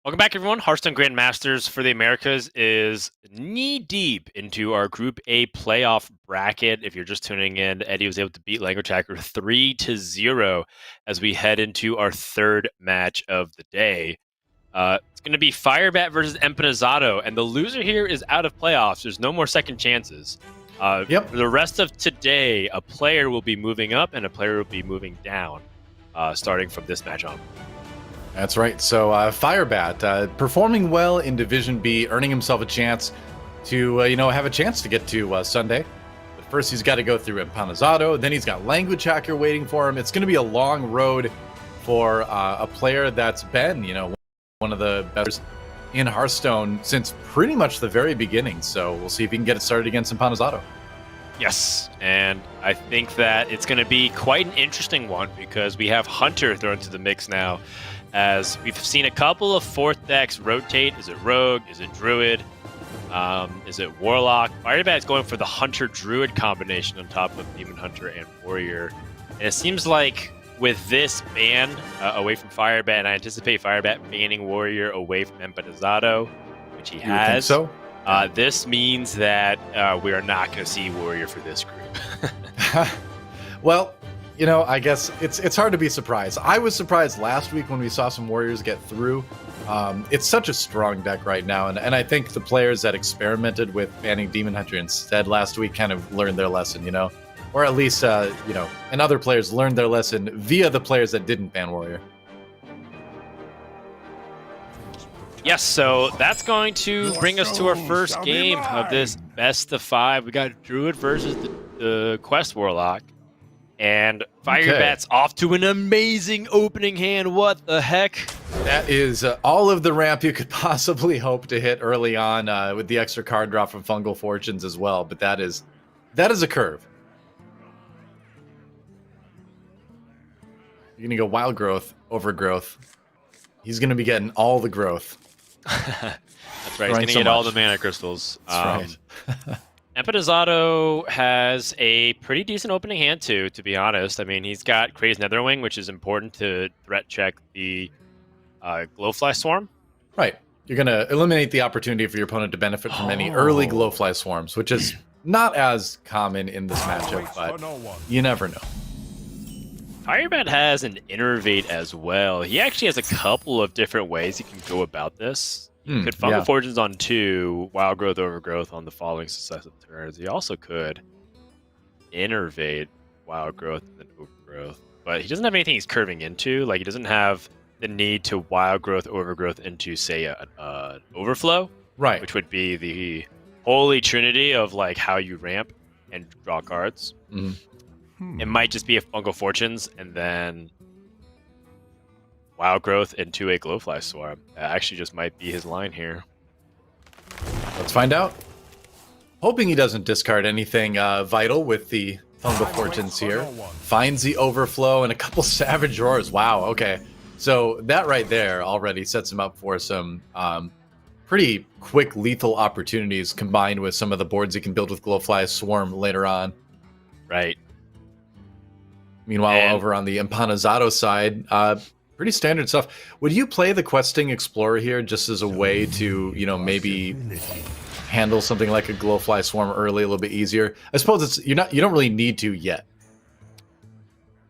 Welcome back, everyone. Hearthstone Grandmasters for the Americas is knee-deep into our Group A playoff bracket. If you're just tuning in, Eddie was able to beat Language Hacker 3-0 as we head into our third match of the day. It's going to be Firebat versus Empanizado, and the loser here is out of playoffs. There's no more second chances. For the rest of today, a player will be moving up and a player will be moving down, starting from this match on. That's right. So Firebat performing well in Division B, earning himself a chance to have a chance to get to Sunday. But first, he's got to go through Empanizado. Then he's got Language Hacker waiting for him. It's going to be a long road for a player that's been one of the best in Hearthstone since pretty much the very beginning. So we'll see if he can get it started against Empanizado. Yes, and I think that it's going to be quite an interesting one because we have Hunter thrown into the mix now, as we've seen a couple of fourth decks rotate. Is it Rogue? Is it Druid? Is it Warlock? Firebat's going for the Hunter-Druid combination on top of Demon Hunter and Warrior. And it seems like with this ban away from Firebat, and I anticipate Firebat banning Warrior away from Empanizado, which he has. Think so? This means that we are not going to see Warrior for this group. Well, I guess it's hard to be surprised. I was surprised last week when we saw some Warriors get through. It's such a strong deck right now, and I think the players that experimented with banning Demon Hunter instead last week kind of learned their lesson, or at least, and other players learned their lesson via the players that didn't ban Warrior. Yes, so that's going to bring us to our first game of this best of 5. We got Druid versus the Quest Warlock. And Firebat's off to an amazing opening hand. What the heck? That is all of the ramp you could possibly hope to hit early on with the extra card draw from Fungal Fortunes as well. But that is a curve. You're going to go Wild Growth, Overgrowth. He's going to be getting all the growth. That's right. He's going to get all the mana crystals. That's right. Empanizado has a pretty decent opening hand, too, to be honest. I mean, he's got Crazed Netherwing, which is important to threat check the Glowfly Swarm. Right. You're going to eliminate the opportunity for your opponent to benefit from any early Glowfly Swarms, which is not as common in this matchup, but you never know. Firebat has an Innervate as well. He actually has a couple of different ways he can go about this. He could Fungal Fortunes on 2, Wild Growth, Overgrowth on the following successive turns. He also could Innervate Wild Growth and then Overgrowth. But he doesn't have anything he's curving into. Like, he doesn't have the need to Wild Growth, Overgrowth into, say, an Overflow. Right. Which would be the holy trinity of, like, how you ramp and draw cards. It might just be a Fungal Fortunes and then Wild Growth into a Glowfly Swarm. That actually just might be his line here. Let's find out. Hoping he doesn't discard anything vital with the Fungal Fortunes here. Finds the Overflow and a couple Savage Roars. Wow, okay. So that right there already sets him up for some pretty quick lethal opportunities combined with some of the boards he can build with Glowfly Swarm later on. Right. Meanwhile, over on the Empanizado side, pretty standard stuff. Would you play the Questing Explorer here just as a way to, maybe handle something like a Glowfly Swarm early a little bit easier? I suppose you don't really need to yet.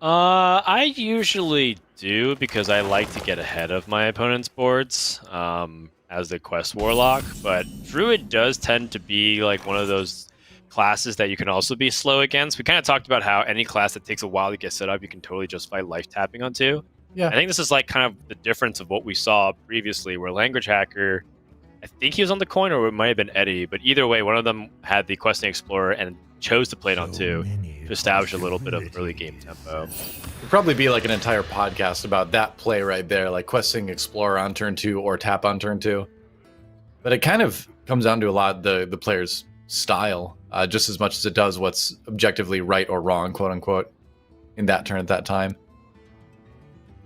I usually do because I like to get ahead of my opponent's boards as the Quest Warlock, but Druid does tend to be like one of those classes that you can also be slow against. We kind of talked about how any class that takes a while to get set up, you can totally justify life tapping onto. Yeah. I think this is like kind of the difference of what we saw previously, where Language Hacker, I think he was on the coin, or it might have been Eddie, but either way, one of them had the Questing Explorer and chose to play it on 2 to establish a little bit of early game tempo. It'd probably be like an entire podcast about that play right there, like Questing Explorer on turn 2 or tap on turn 2. But it kind of comes down to a lot of the player's style, just as much as it does what's objectively right or wrong, quote unquote, in that turn at that time.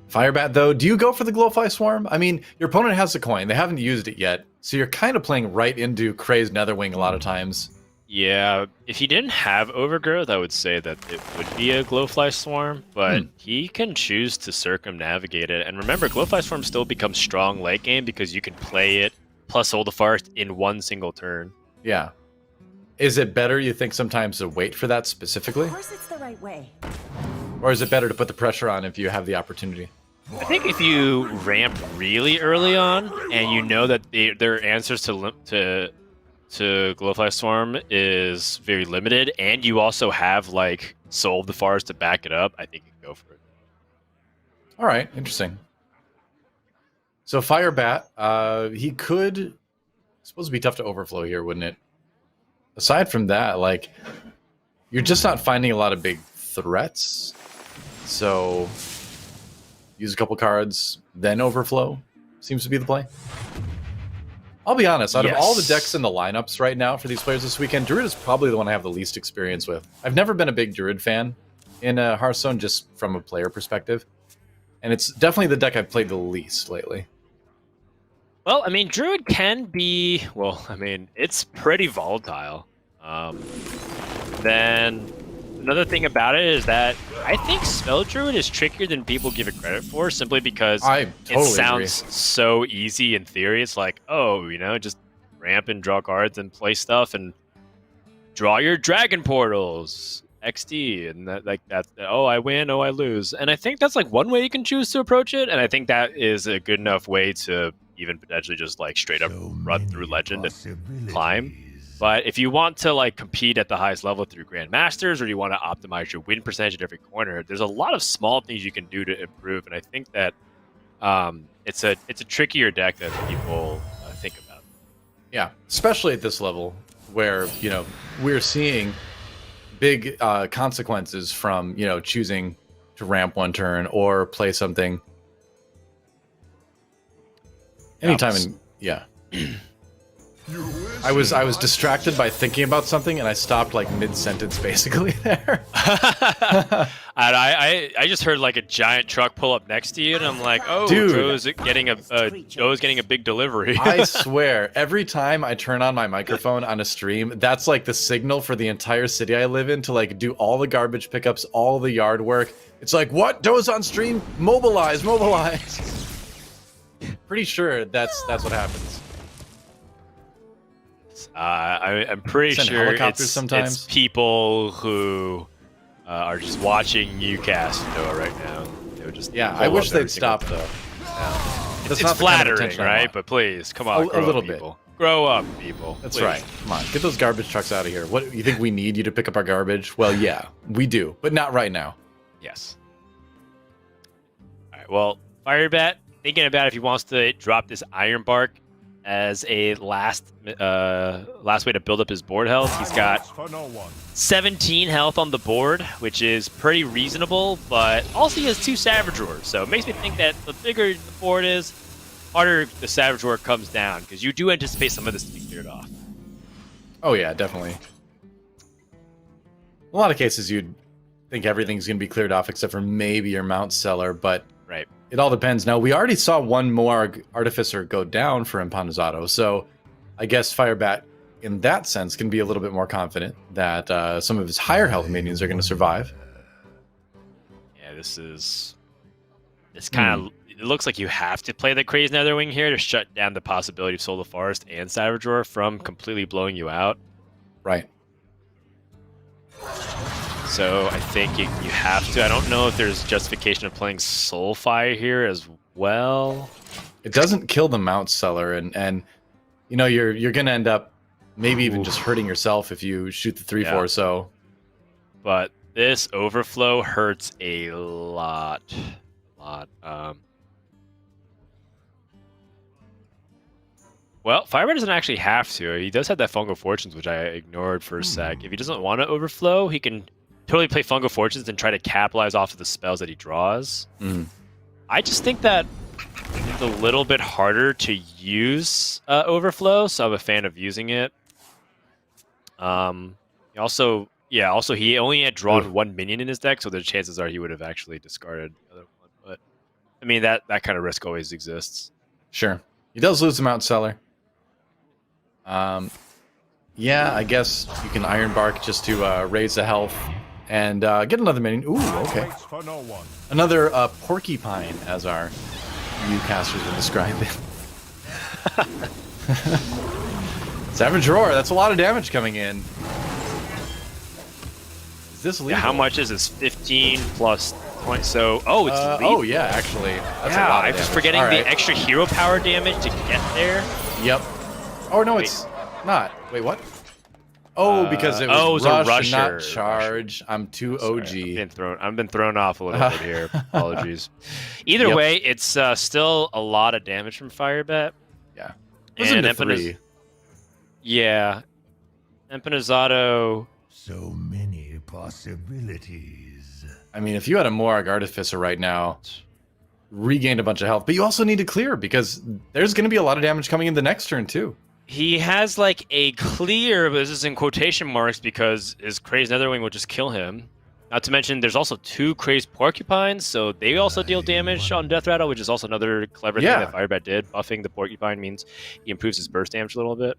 Firebat, though, do you go for the Glowfly Swarm? I mean, your opponent has the coin. They haven't used it yet, so you're kind of playing right into Crazed Netherwing a lot of times. Yeah, if he didn't have Overgrowth, I would say that it would be a Glowfly Swarm, but he can choose to circumnavigate it. And remember, Glowfly Swarm still becomes strong late game because you can play it plus Hold the Forest in one single turn. Yeah. Is it better, you think, sometimes to wait for that specifically? Of course it's the right way. Or is it better to put the pressure on if you have the opportunity? I think if you ramp really early on and you know that their answers to Glowfly Swarm is very limited, and you also have like Soul of the Forest to back it up, I think you can go for it. All right, interesting. So Firebat, he could, supposed to be tough to overflow here, wouldn't it? Aside from that, like, you're just not finding a lot of big threats. So use a couple cards, then overflow seems to be the play. I'll be honest, out of all the decks in the lineups right now for these players this weekend, Druid is probably the one I have the least experience with. I've never been a big Druid fan in Hearthstone, just from a player perspective. And it's definitely the deck I've played the least lately. Well, I mean, Druid can be, well, I mean, it's pretty volatile. Then another thing about it is that I think Spell Druid is trickier than people give it credit for, simply because it sounds so easy in theory. It's like, oh, you know, just ramp and draw cards and play stuff and draw your Dragon Portals, XD, and that's, oh, I win, oh, I lose. And I think that's like one way you can choose to approach it, and I think that is a good enough way to even potentially just like straight up run through Legend and climb. But if you want to like compete at the highest level through Grandmasters, or you want to optimize your win percentage at every corner, there's a lot of small things you can do to improve. And I think that it's a trickier deck than people think about. Yeah, especially at this level where, you know, we're seeing big consequences from, you know, choosing to ramp one turn or play something anytime. Yeah. I was distracted by thinking about something, and I stopped like mid-sentence basically there. And I just heard like a giant truck pull up next to you, and I'm like, oh, dude, Joe's getting a big delivery. I swear, every time I turn on my microphone on a stream, that's like the signal for the entire city I live in to like do all the garbage pickups, all the yard work. It's like, what? Joe's on stream? Mobilize, mobilize. Pretty sure that's what happens. I'm pretty sure it's people who are just watching you cast Noah right now. They would just I wish they'd stop though. It's flattering, right? But please, come on, a little bit. Grow up, people. That's right. Come on, get those garbage trucks out of here. What, you think we need you to pick up our garbage? Well, yeah, we do, but not right now. Yes. All right. Well, Firebat, thinking about if he wants to drop this Iron Bark as a last way to build up his board health. He's got 17 health on the board, which is pretty reasonable, but also he has 2 Savage Roars, so it makes me think that the bigger the board is, harder the Savage Roar comes down, because you do anticipate some of this to be cleared off. Oh yeah, definitely. In a lot of cases, you'd think everything's going to be cleared off except for maybe your Mount Cellar, but right. It all depends. Now, we already saw one more Artificer go down for Empanizado, so I guess Firebat, in that sense, can be a little bit more confident that some of his higher health minions are going to survive. Yeah, this kind of... It looks like you have to play the Crazed Netherwing here to shut down the possibility of Soul of the Forest and Savage Roar from completely blowing you out. Right. So I think you have to. I don't know if there's justification of playing Soulfire here as well. It doesn't kill the Mount Cellar, and you know you're gonna end up maybe even just hurting yourself if you shoot the 3/4. So, but this overflow hurts a lot. Well, Firebat doesn't actually have to. He does have that Fungal Fortunes, which I ignored for a sec. If he doesn't want to overflow, he can totally play Fungal Fortunes and try to capitalize off of the spells that he draws. I just think that it's a little bit harder to use overflow, so I'm a fan of using it. Also, he only had drawn 1 minion in his deck, so the chances are he would have actually discarded the other one. But I mean, that kind of risk always exists. Sure, he does lose the Mount Cellar. Yeah, I guess you can Iron Bark just to raise the health and get another minion. Ooh, okay. Another porcupine, as our casters would describe it. Savage Roar, that's a lot of damage coming in. Is this legal? Yeah, how much is this? 15 plus 20. So, oh, it's legal. Oh, yeah, actually. That's a yeah, lot of I was damage. forgetting All the right. extra hero power damage to get there. Yep. Oh, no, it's not. Wait, what? Oh, because it was rush and not charge. I'm too OG. I've been thrown off a little bit here. Apologies. Either way, it's still a lot of damage from Firebat. Yeah. And 3. Yeah. Empanizado. So many possibilities. I mean, if you had a Morag Artificer right now, regained a bunch of health, but you also need to clear because there's going to be a lot of damage coming in the next turn, too. He has like a clear, but this is in quotation marks because his Crazed Netherwing will just kill him. Not to mention, there's also 2 Crazed Porcupines, so they also deal damage on Death Rattle, which is also another clever thing that Firebat did. Buffing the Porcupine means he improves his burst damage a little bit.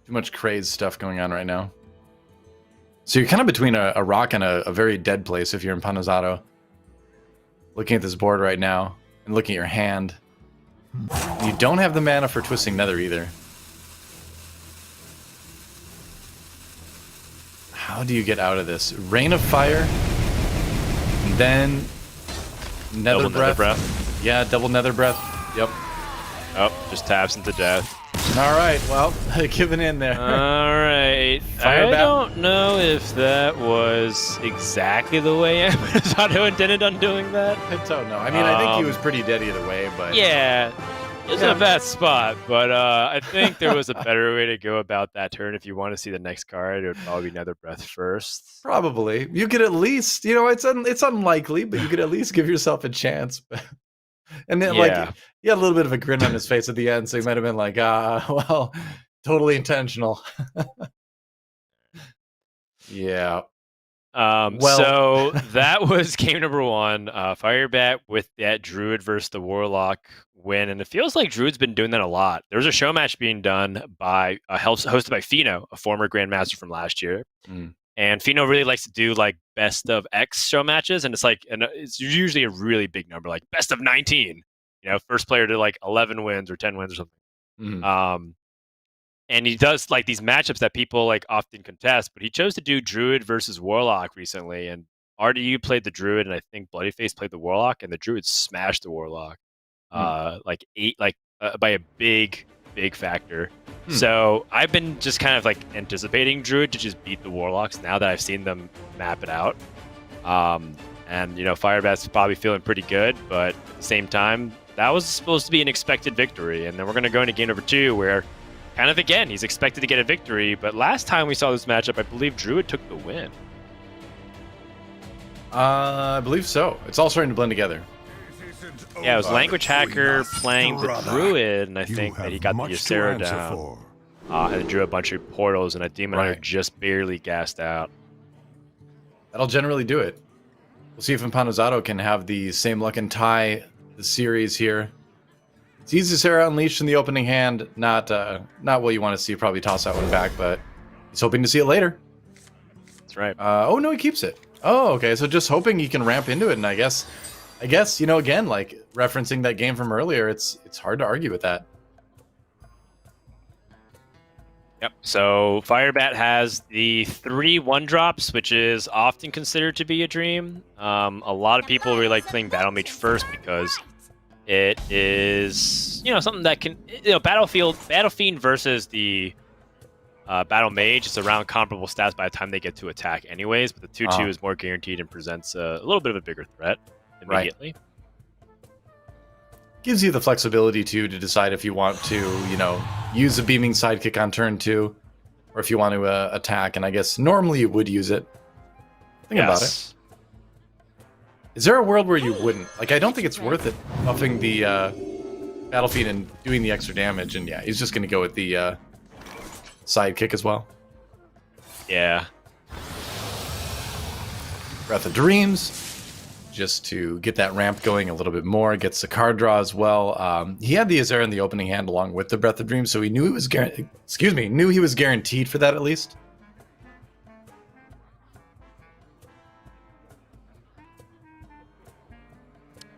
Too much crazed stuff going on right now. So you're kind of between a rock and a very dead place if you're Empanizado. Looking at this board right now and looking at your hand. You don't have the mana for Twisting Nether either. How do you get out of this? Rain of Fire, and then Nether Breath. Yeah, double Nether Breath. Yep. Oh, just taps into death. All right, well, giving in there. All right. I don't know if that was exactly the way Empanizado intended on doing that. I don't know. I mean, I think he was pretty dead either way, but... Yeah, it was in a bad spot, but I think there was a better way to go about that turn. If you want to see the next card, it would probably be Nether Breath first. Probably. You could at least, you know, it's unlikely, but you could at least give yourself a chance. And then, like, he had a little bit of a grin on his face at the end, so he might have been like, well, totally intentional. Yeah. So that was game number 1. Firebat with that Druid versus the Warlock win, and it feels like Druid's been doing that a lot. There was a show match being done by hosted by Fino, a former Grandmaster from last year. And Fino really likes to do like best of X show matches, and it's usually a really big number, like best of 19. You know, first player to like 11 wins or 10 wins or something. And he does like these matchups that people like often contest, but he chose to do Druid versus Warlock recently, and RDU played the Druid, and I think Bloodyface played the Warlock, and the Druid smashed the Warlock, by a big factor. So I've been just kind of like anticipating Druid to just beat the Warlocks now that I've seen them map it out. And you know, Firebat's probably feeling pretty good, but at the same time, that was supposed to be an expected victory, and then we're going to go into game number 2 where. Kind of again, he's expected to get a victory, but last time we saw this matchup, I believe Druid took the win. I believe so. It's all starting to blend together. Yeah, it was Language Hacker playing the Druid, and I think that he got the Ysera down. And drew a bunch of portals, and a Demon Hunter just barely gassed out. That'll generally do it. We'll see if Empanizado can have the same luck and tie the series here. Sees Ysera unleashed in the opening hand. Not what you want to see. Probably toss that one back, but he's hoping to see it later. That's right. Oh no, he keeps it. Oh, okay. So just hoping he can ramp into it, and I guess you know, again, like referencing that game from earlier, it's hard to argue with that. Yep. So Firebat has the 3 1-drops, which is often considered to be a dream. A lot of people really like playing Battle Mage first because it is, you know, something that can, you know, Battle Fiend versus the Battle Mage is around comparable stats by the time they get to attack anyways, but the 2/2 is more guaranteed and presents a little bit of a bigger threat immediately. Gives you the flexibility to decide if you want to, you know, use a Beaming Sidekick on turn 2, or if you want to attack, and I guess normally you would use it. Think about it. Is there a world where you wouldn't? Like, I don't think it's worth it buffing the Battle Fiend and doing the extra damage, and yeah, he's just going to go with the Sidekick as well. Yeah. Breath of Dreams. just to get that ramp going a little bit more. Gets the card draw as well. He had the Azera in the opening hand along with the Breath of Dreams, so he knew he was guaranteed for that at least.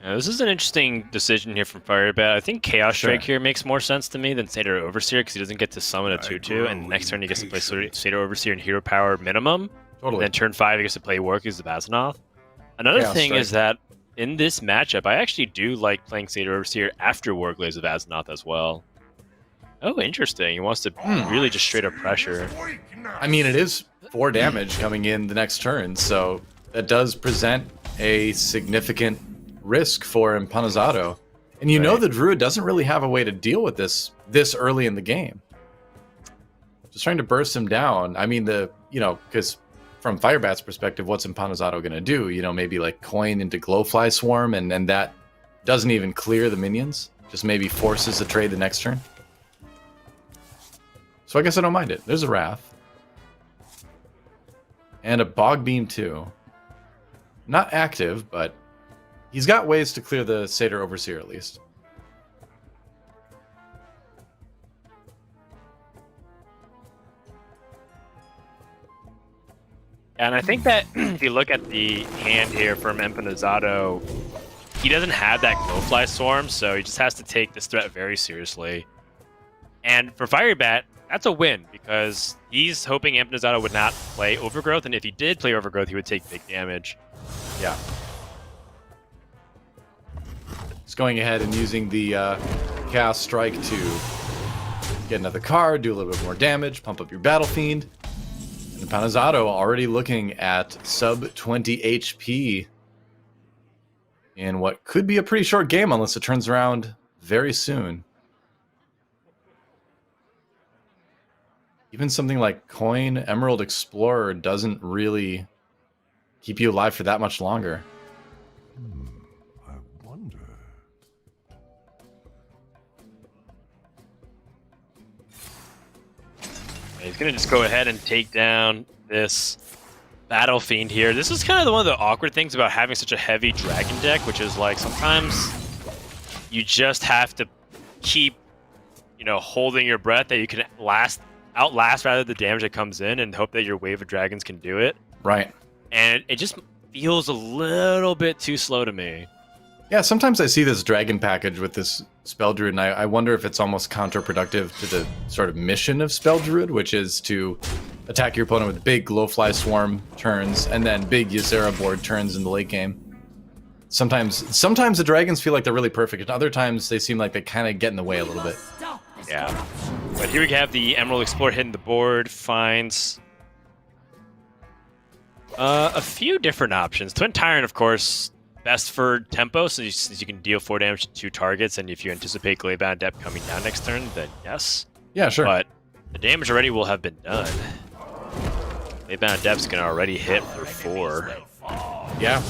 This is an interesting decision here from Firebat. I think Chaos Strike Sure. here makes more sense to me than Satyr Overseer because he doesn't get to summon a 2/2, and next turn he gets to play Satyr Overseer and Hero Power minimum. Totally. And then turn 5 he gets to play Warcuse the Basanoth. Another Chaos thing Strike. is that in this matchup, I actually do like playing Satyr Overseer after Warglaze of Basanoth as well. Oh, interesting. He wants to really just straight up pressure. I mean, it is 4 damage coming in the next turn, so that does present a significant risk for Empanizado. And you know the Druid doesn't really have a way to deal with this early in the game. Just trying to burst him down. I mean, because from Firebat's perspective, what's Empanizado going to do? Maybe like coin into Glowfly Swarm, and that doesn't even clear the minions. Just maybe forces the trade the next turn. So I guess I don't mind it. There's a Wrath. And a Bog Beam too. Not active, but he's got ways to clear the Satyr Overseer at least. And I think that if you look at the hand here from Empanizado, he doesn't have that Glowfly Swarm, so he just has to take this threat very seriously. And for Firebat, that's a win, because he's hoping Empanizado would not play Overgrowth, and if he did play Overgrowth, he would take big damage. Yeah. He's going ahead and using the Chaos Strike to get another card, do a little bit more damage, pump up your Battle Fiend. And Empanizado already looking at sub 20 HP in what could be a pretty short game unless it turns around very soon. Even something like Coin Emerald Explorer doesn't really keep you alive for that much longer. I wonder. He's going to just go ahead and take down this Battle Fiend here. This is kind of one of the awkward things about having such a heavy dragon deck, which is like sometimes you just have to keep, holding your breath that you can outlast rather the damage that comes in and hope that your wave of dragons can do it. Right. And it just feels a little bit too slow to me. Yeah, sometimes I see this dragon package with this Spell Druid, and I wonder if it's almost counterproductive to the sort of mission of Spell Druid, which is to attack your opponent with big Glowfly Swarm turns and then big Ysera board turns in the late game. Sometimes the dragons feel like they're really perfect, and other times they seem like they kind of get in the way a little bit. Yeah. But here we have the Emerald Explorer hitting the board, finds a few different options. Twin Tyrant, of course, best for tempo, since you can deal 4 damage to 2 targets, and if you anticipate Glaybound Adept coming down next turn, then yes. Yeah, sure. But the damage already will have been done. Glaybound Adept's going to already hit for 4. Yeah.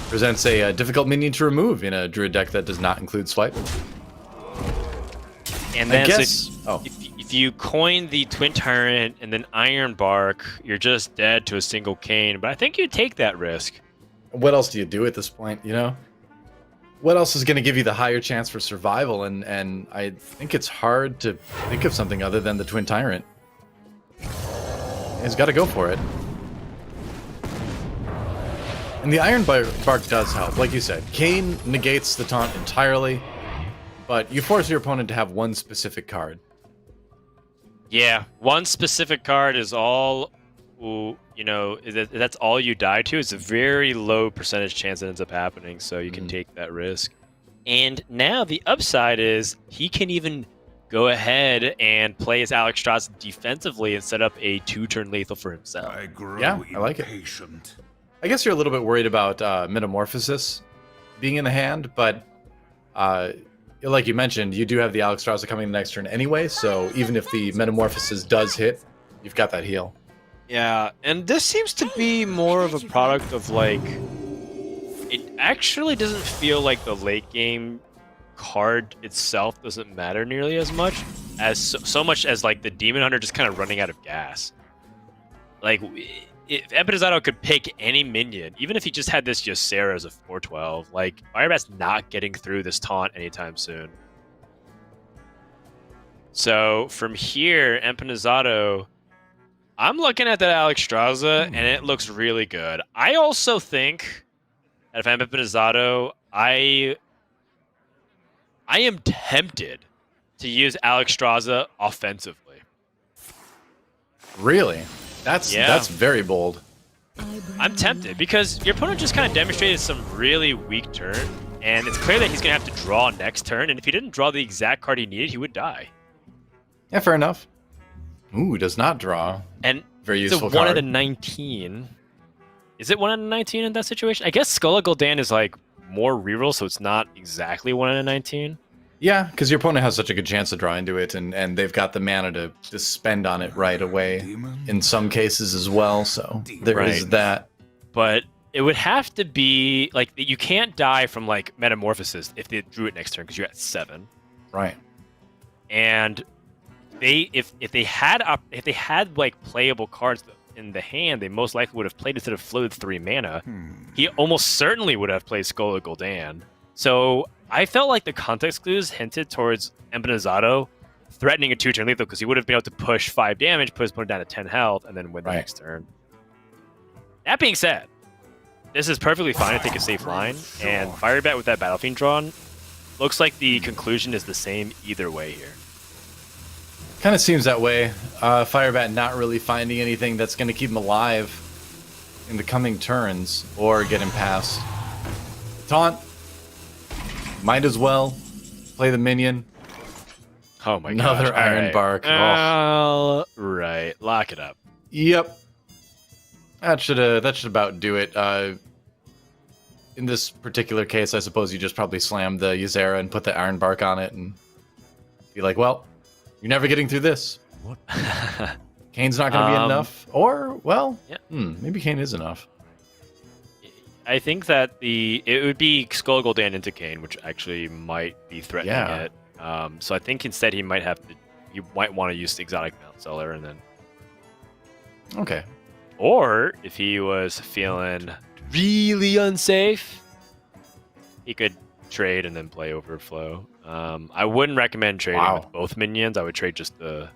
Presents a difficult minion to remove in a Druid deck that does not include Swipe. And then Oh. if you coin the Twin Tyrant and then Iron Bark, you're just dead to a single cane, but I think you take that risk. What else do you do at this point, What else is going to give you the higher chance for survival? And I think it's hard to think of something other than the Twin Tyrant. He's got to go for it. And the Iron Bark does help. Like you said, Kane negates the taunt entirely, but you force your opponent to have one specific card. Yeah, one specific card is all, that's all you die to. It's a very low percentage chance that ends up happening, so you can take that risk. And now the upside is he can even go ahead and play as Alex Strauss defensively and set up a 2-turn lethal for himself. I grow Yeah, I like it. impatient. I guess you're a little bit worried about Metamorphosis being in the hand, but like you mentioned, you do have the Alex Strauss coming the next turn anyway, so even if the Metamorphosis does hit, you've got that heal. Yeah, and this seems to be more of a product of like, it actually doesn't feel like the late game card itself doesn't matter nearly as much as so much as like the Demon Hunter just kind of running out of gas. Like if Empanizado could pick any minion, even if he just had this Ysera as a 412, like Firebat's not getting through this taunt anytime soon. So from here, Empanizado, I'm looking at that Alexstrasza, and it looks really good. I also think that if I'm Empanizado, I am tempted to use Alexstrasza offensively. Really? That's very bold. I'm tempted because your opponent just kind of demonstrated some really weak turn, and it's clear that he's going to have to draw next turn, and if he didn't draw the exact card he needed, he would die. Yeah, fair enough. Ooh, does not draw. And very it's useful a 1 card. out of 19. Is it 1 out of 19 in that situation? I guess Skull of Gul'dan is like more reroll, so it's not exactly 1 out of 19. Yeah, because your opponent has such a good chance to draw into it, and they've got the mana to spend on it right away in some cases as well, so there is that. But it would have to be, like, you can't die from, like, Metamorphosis if they drew it next turn, because you're at 7. Right. And if they had like playable cards in the hand, they most likely would have played instead of floated 3 mana. He almost certainly would have played Skull of Gul'dan. So I felt like the context clues hinted towards Empanizado threatening a 2-turn lethal, because he would have been able to push 5 damage, put his opponent down to 10 health, and then win the next turn. That being said, this is perfectly fine to take a safe line, and Firebat with that Battle Fiend drawn looks like the conclusion is the same either way here. Kind of seems that way. Firebat not really finding anything that's going to keep him alive in the coming turns or get him past. Taunt. Might as well play the minion. Oh my god. Another Iron Bark. All right. Lock it up. Yep. That should about do it. In this particular case, I suppose you just probably slam the Ysera and put the Iron Bark on it and be like, well, you're never getting through this. What? Kane's not going to be enough. Or, well, yeah. Maybe Kane is enough. I think that it would be Skull of Gul'dan into Kane, which actually might be threatening it. So I think instead you might want to use the exotic Mount Seller, and then. Okay. Or if he was feeling really unsafe, he could trade and then play Overflow. I wouldn't recommend trading with both minions. I would trade just the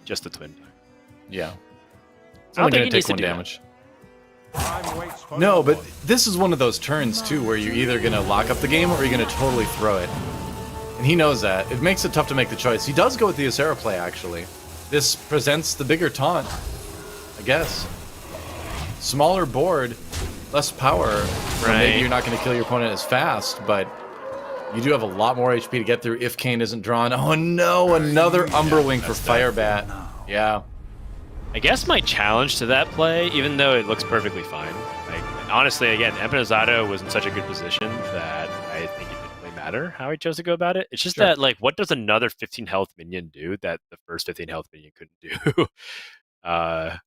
twin. Yeah. It's I don't only think going he to take needs 1 to do damage. No, but this is one of those turns, too, where you're either going to lock up the game or you're going to totally throw it. And he knows that. It makes it tough to make the choice. He does go with the Ysera play, actually. This presents the bigger taunt, I guess. Smaller board, less power. So maybe you're not going to kill your opponent as fast, but you do have a lot more HP to get through if Kane isn't drawn. Oh no, another Umberwing for Firebat. Yeah. I guess my challenge to that play, even though it looks perfectly fine, like, honestly, again, Empanizado was in such a good position that I think it didn't really matter how he chose to go about it. It's just that, like, what does another 15 health minion do that the first 15 health minion couldn't do? On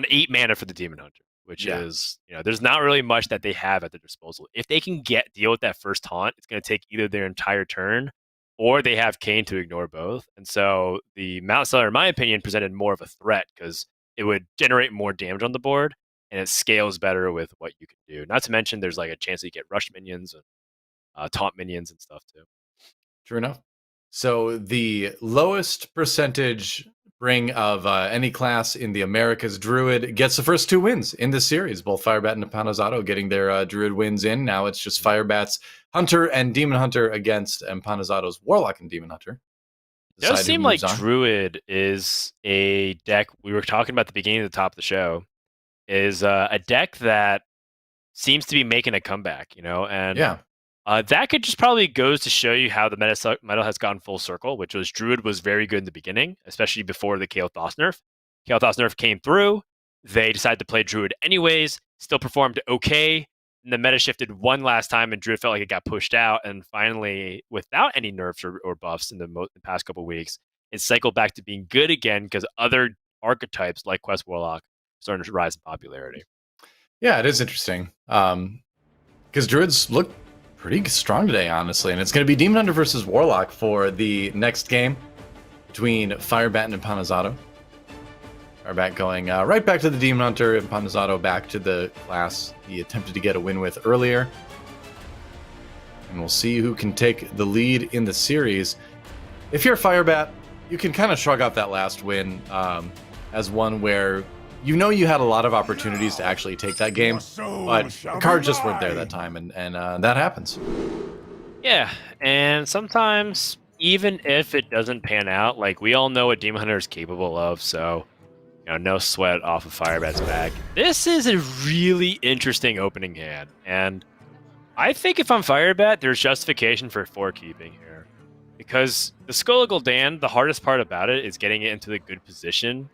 8 mana for the Demon Hunter, which is, there's not really much that they have at their disposal. If they can deal with that first taunt, it's going to take either their entire turn or they have Kane to ignore both. And so the Mount Seller, in my opinion, presented more of a threat because it would generate more damage on the board and it scales better with what you can do. Not to mention there's like a chance that you get rush minions and taunt minions and stuff too. True enough. So the lowest percentage bring of any class in the Americas, Druid, gets the first 2 wins in this series. Both Firebat and Empanizado getting their Druid wins in. Now it's just Firebat's Hunter and Demon Hunter against Empanizado's Warlock and Demon Hunter. It does seem like Druid is a deck, we were talking about at the beginning of the top of the show, is a deck that seems to be making a comeback, and that could just probably goes to show you how the meta has gone full circle, which was Druid was very good in the beginning, especially before the Kael'thas nerf. Kael'thas nerf came through. They decided to play Druid anyways, still performed okay. And the meta shifted one last time, and Druid felt like it got pushed out. And finally, without any nerfs or buffs in the past couple of weeks, it cycled back to being good again because other archetypes like Quest Warlock starting to rise in popularity. Yeah, it is interesting. Because Druids look pretty strong today, honestly. And it's going to be Demon Hunter versus Warlock for the next game between Firebat and Empanizado. Firebat going right back to the Demon Hunter. Empanizado back to the class he attempted to get a win with earlier. And we'll see who can take the lead in the series. If you're Firebat, you can kind of shrug off that last win as one where you know you had a lot of opportunities to actually take that game, but the cards just weren't there that time, and that happens. Yeah, and sometimes, even if it doesn't pan out, like, we all know what Demon Hunter is capable of, so, you know, no sweat off of Firebat's back. This is a really interesting opening hand, and I think if I'm Firebat, there's justification for 4-keeping here. Because the Skull of Gul'dan, the hardest part about it is getting it into the good position,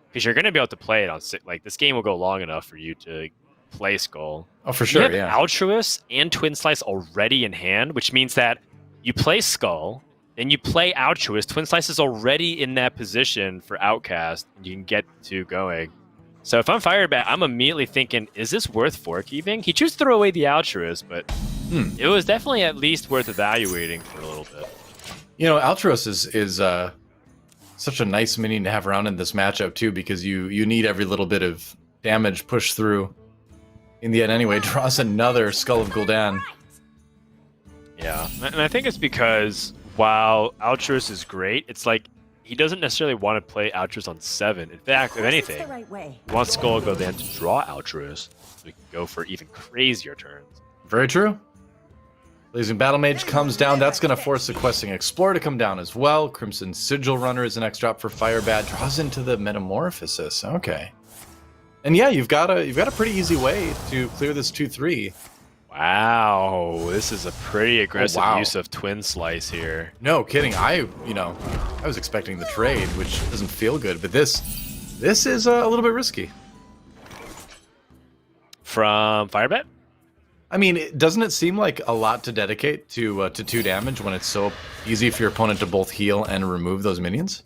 because you're going to be able to play it on, like, this game will go long enough for you to play Skull. Oh, for sure, you have Altruist and Twin Slice already in hand, which means that you play Skull, then you play Altruist. Twin Slice is already in that position for Outcast, and you can get the two going. So if I'm Firebat, I'm immediately thinking, is this worth 4-keeping? He chose to throw away the Altruist, but it was definitely at least worth evaluating for a little bit. You know, Altruist is such a nice minion to have around in this matchup, too, because you need every little bit of damage pushed through. In the end, anyway, draws another Skull of Gul'dan. Yeah, and I think it's because while Altruist is great, it's like he doesn't necessarily want to play Altruist on 7. In fact, if anything, he wants Skull of Gul'dan to draw Altruist so he can go for even crazier turns. Very true. Blazing Battle Mage comes down. That's going to force the Questing Explorer to come down as well. Crimson Sigil Runner is the next drop for Firebat. Draws into the Metamorphosis. Okay. And yeah, you've got a pretty easy way to clear this 2-3. Wow, this is a pretty aggressive use of Twin Slice here. No kidding. I was expecting the trade, which doesn't feel good, but this is a little bit risky. From Firebat? I mean, doesn't it seem like a lot to dedicate to 2 damage when it's so easy for your opponent to both heal and remove those minions?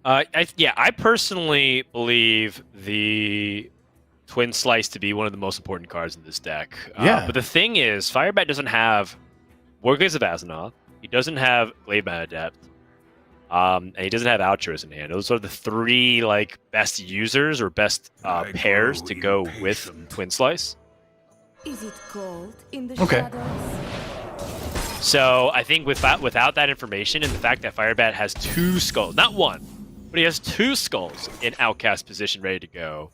I personally believe the Twin Slice to be one of the most important cards in this deck. But the thing is, Firebat doesn't have Wargaze of Azzinoth, he doesn't have Glaiveman Adept, and he doesn't have Altruist in hand. Those are the 3 like best users or best pairs to go with Twin Slice. Is it cold in the Okay. shadows? So I think without that information and the fact that Firebat has 2 skulls, not 1, but he has 2 skulls in Outcast position ready to go,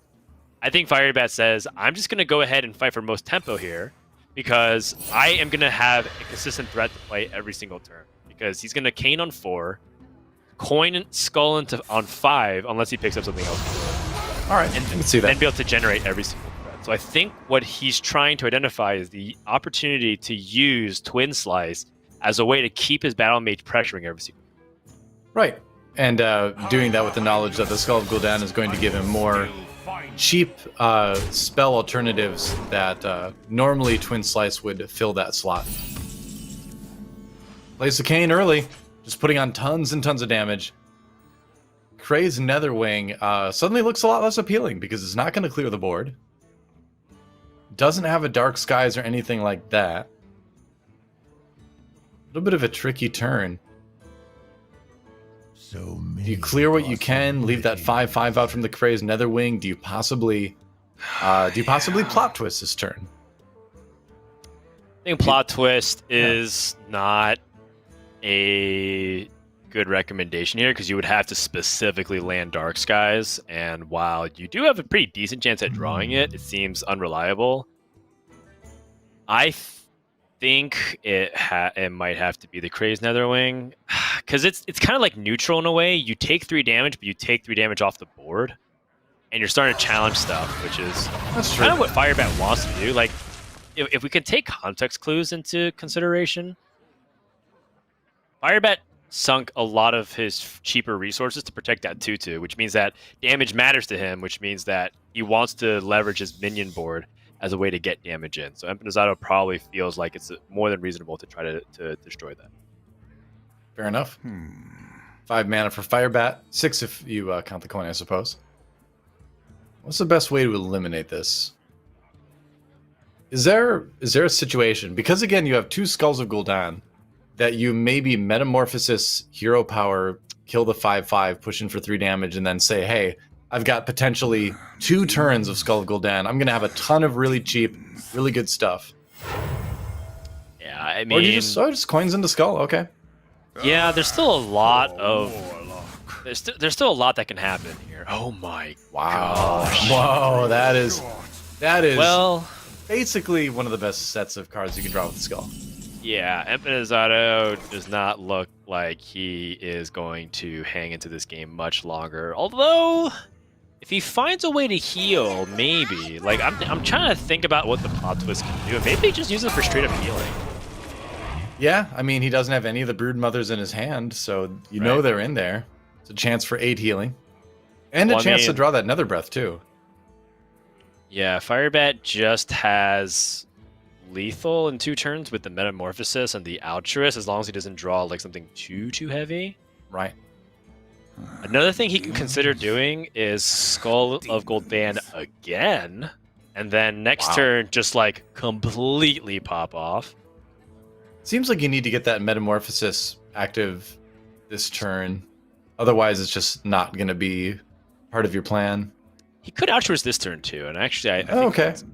I think Firebat says, I'm just going to go ahead and fight for most tempo here because I am going to have a consistent threat to play every single turn. Because he's going to Cane on 4, coin Skull on 5 unless he picks up something else. All right, and I can see that. Then be able to generate every single threat. So I think what he's trying to identify is the opportunity to use Twin Slice as a way to keep his Battle Mage pressuring every single turn. Right. And doing that with the knowledge that the Skull of Gul'dan is going to give him more cheap spell alternatives that normally Twin Slice would fill that slot. Plays the Cane early, just putting on tons and tons of damage. Kray's Netherwing suddenly looks a lot less appealing because it's not going to clear the board. Doesn't have a Dark Skies or anything like that. A little bit of a tricky turn. So Do you clear what you can, leave that 5/5 out from the Kray's Netherwing? Do you possibly plot twist this turn? I think Plot Twist is not a good recommendation here because you would have to specifically land Dark Skies, and while you do have a pretty decent chance at drawing it, it seems unreliable. I think it might have to be the Kray's Netherwing because it's kind of like neutral in a way. You take 3 damage, but you take 3 damage off the board, and you're starting to challenge stuff, which is kind of what Firebat wants to do. Like, if we can take context clues into consideration, Firebat sunk a lot of his cheaper resources to protect that 2/2, which means that damage matters to him, which means that he wants to leverage his minion board as a way to get damage in. So Empanizado probably feels like it's more than reasonable to try to destroy that. Fair enough. 5 mana for Firebat. 6 if you count the coin, I suppose. What's the best way to eliminate this? Is there a situation, because again you have 2 Skulls of Gul'dan, that you maybe Metamorphosis Hero Power kill the 5/5, push in for 3 damage, and then say, hey, I've got potentially 2 turns of Skull of Gul'dan. I'm going to have a ton of really cheap, really good stuff. Yeah, I mean... Or do you just coins into Skull? Okay. Yeah, there's still a lot of... There's still a lot that can happen here. Oh my gosh. Whoa, that is well, basically one of the best sets of cards you can draw with the Skull. Yeah, Empanizado does not look like he is going to hang into this game much longer. Although, if he finds a way to heal, maybe. Like, I'm trying to think about what the plot twist can do. Maybe just use it for straight up healing. Yeah, I mean, he doesn't have any of the Brood Mothers in his hand, so you know they're in there. It's a chance for 8 healing. And a chance to draw that Nether Breath, too. Yeah, Firebat just has lethal in 2 turns with the Metamorphosis and the Altruist, as long as he doesn't draw like something too heavy. Right. Another thing he can consider doing is Skull of Gul'dan again, and then next turn just like completely pop off. Seems like you need to get that Metamorphosis active this turn. Otherwise, it's just not going to be part of your plan. He could Altruist this turn too, and actually I think that's a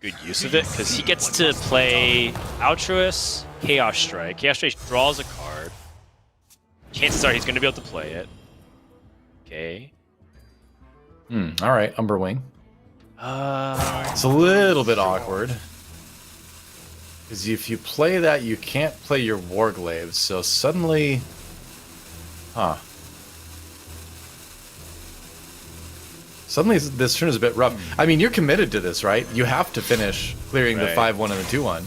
good use of it, because he gets to play Altruist, Chaos Strike. Chaos Strike draws a card. Chances are he's going to be able to play it. Okay. All right, Umberwing. It's a little bit awkward. Because if you play that, you can't play your Warglaives, so suddenly... Suddenly this turn is a bit rough. I mean, you're committed to this, right? You have to finish clearing the 5/1 and the 2/1.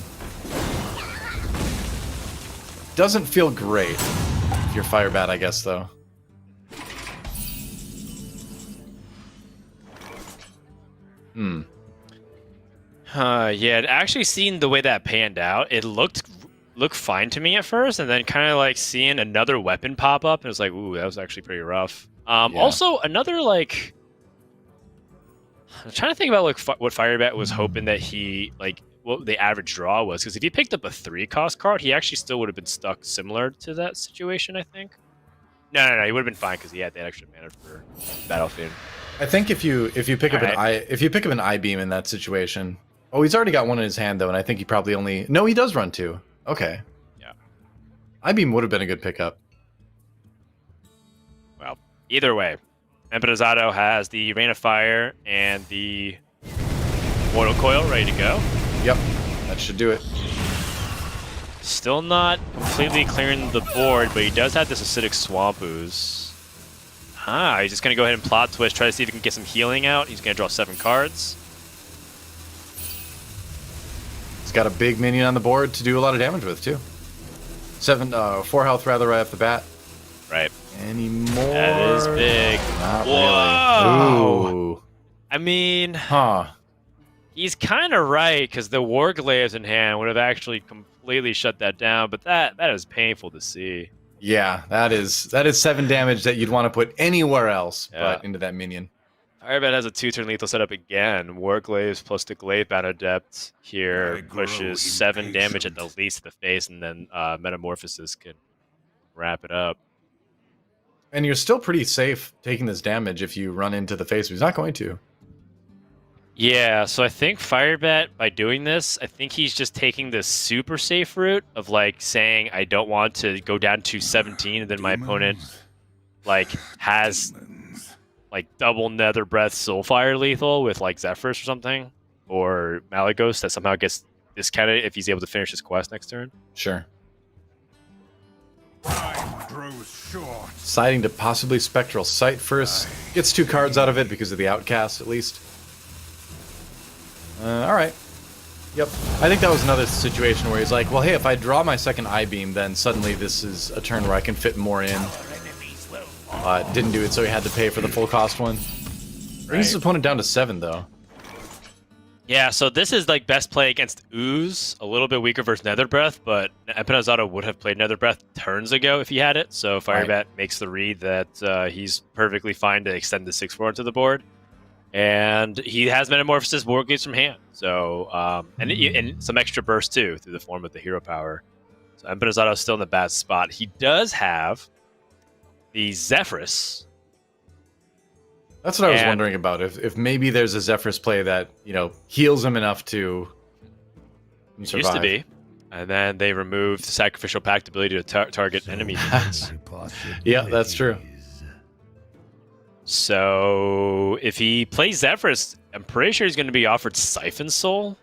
Doesn't feel great if you're Firebat, I guess, though. Yeah, actually seeing the way that panned out, it looked fine to me at first, and then kind of like seeing another weapon pop up, and it was like, ooh, that was actually pretty rough. Also, another like, I'm trying to think about like what Firebat was hoping that he what the average draw was, because if he picked up a 3-cost card, he actually still would have been stuck similar to that situation, I think. No, he would have been fine because he had that extra mana for Battlefield. I think if you pick up an I-beam in that situation, he's already got one in his hand though, and I think he probably only he does run 2. Okay. Yeah. I-beam would have been a good pickup. Well, either way, Empanizado has the Rain of Fire and the Mortal Coil ready to go. Yep, that should do it. Still not completely clearing the board, but he does have this Acidic Swamp Ooze. He's just going to go ahead and plot twist, try to see if he can get some healing out. He's going to draw 7 cards. He's got a big minion on the board to do a lot of damage with, too. 4 health rather right off the bat. Right. Any more? That is big. Not Whoa! really. Ooh. I mean... He's kind of right, because the Warglaives in hand would have actually completely shut that down, but that is painful to see. Yeah, that is 7 damage that you'd want to put anywhere else but into that minion. Firebat has a 2-turn lethal setup again. Warglaives plus the Glaive-bound Adept here pushes 7 damage at the least to the face, and then Metamorphosis can wrap it up. And you're still pretty safe taking this damage if you run into the face. He's not going to. Yeah, so I think Firebat, by doing this, I think he's just taking the super safe route of like saying, I don't want to go down to 17, and then my opponent like has like double Nether Breath Soulfire lethal with like Zephyrs or something, or Malagos that somehow gets discounted if he's able to finish his quest next turn. Sure. Time grows short. Deciding to possibly Spectral Sight first. Gets 2 cards out of it because of the Outcast, at least. Alright. Yep. I think that was another situation where he's like, well, hey, if I draw my second I-beam, then suddenly this is a turn where I can fit more in. Didn't do it, so he had to pay for the full cost one. Brings his opponent down to 7, though. Yeah, so this is like best play against Ooze, a little bit weaker versus Nether Breath, but Empanizado would have played Nether Breath turns ago if he had it, so Firebat makes the read that he's perfectly fine to extend the 6/4 into the board. And he has Metamorphosis Warglaives from hand, so and some extra burst too through the form of the hero power. So Empanizado is still in the bad spot. He does have the Zephyrus. That's what I was wondering about. If maybe there's a Zephyrus play that, you know, heals him enough to survive. Used to be. And then they removed the Sacrificial Pact ability to target enemy units. Yeah, that's true. So if he plays Zephyrus, I'm pretty sure he's going to be offered Siphon Soul.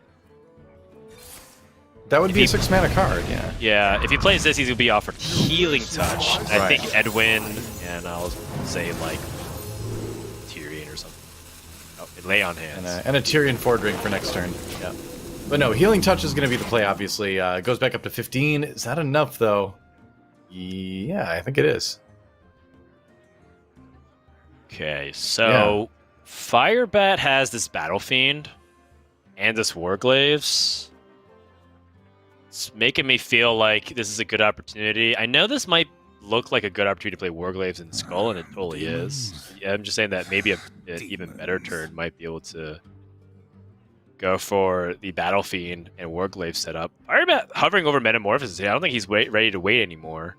That would be a 6-mana card, yeah. Yeah, if he plays this, he's going to be offered Healing Touch. And I think Edwin, and I'll say like Tyrion or something. Oh, and Lay on Hands. And a Tyrion Ford Ring for next turn. Yeah. But no, Healing Touch is going to be the play, obviously. It goes back up to 15. Is that enough, though? Yeah, I think it is. Okay, so Firebat has this Battle Fiend and this Warglaves. It's making me feel like this is a good opportunity. I know this might look like a good opportunity to play Warglaves and Skull, and it totally is. Yeah, I'm just saying that maybe an even better turn might be able to go for the Battle Fiend and Warglaive setup. Firebat hovering over Metamorphosis. I don't think he's ready to wait anymore.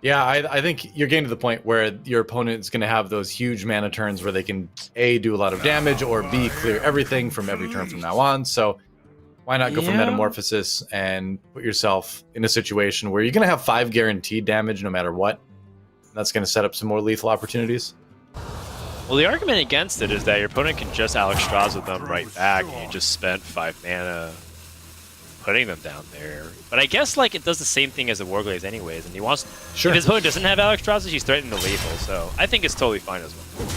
Yeah, I think you're getting to the point where your opponent is going to have those huge mana turns where they can A, do a lot of damage, or B, clear everything from every turn from now on. So why not go for Metamorphosis and put yourself in a situation where you're going to have 5 guaranteed damage no matter what. That's going to set up some more lethal opportunities. Well, the argument against it is that your opponent can just Alexstrasza them right back, and you just spent 5 mana putting them down there. But I guess like it does the same thing as the Warglaze anyways, and he wants... Sure. If his opponent doesn't have Alexstrasza, he's threatening to lethal, so I think it's totally fine as well.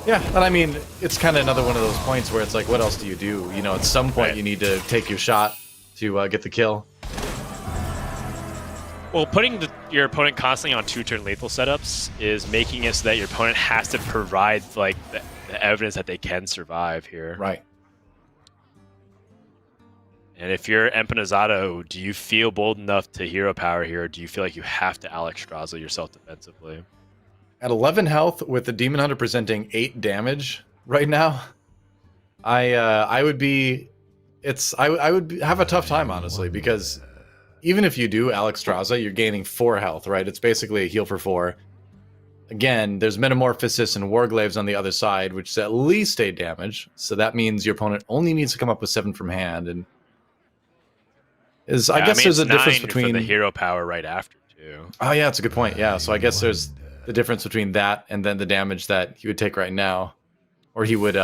Yeah, and I mean, it's kind of another one of those points where it's like, what else do you do? You know, at some point you need to take your shot to get the kill. Well, putting your opponent constantly on 2-turn lethal setups is making it so that your opponent has to provide like the evidence that they can survive here. Right. And if you're Empanizado, do you feel bold enough to hero power here, or do you feel like you have to Alexstrasza yourself defensively? At 11 health with the Demon Hunter presenting 8 damage right now, I would be... I would have a tough time, honestly, because even if you do Alexstrasza, you're gaining 4 health, right? It's basically a heal for 4. Again, there's Metamorphosis and Warglaves on the other side, which is at least 8 damage. So that means your opponent only needs to come up with 7 from hand. And I guess there's a difference between the hero power right after too. Oh yeah, it's a good point. Yeah, so I guess there's the difference between that and then the damage that he would take right now, or he would,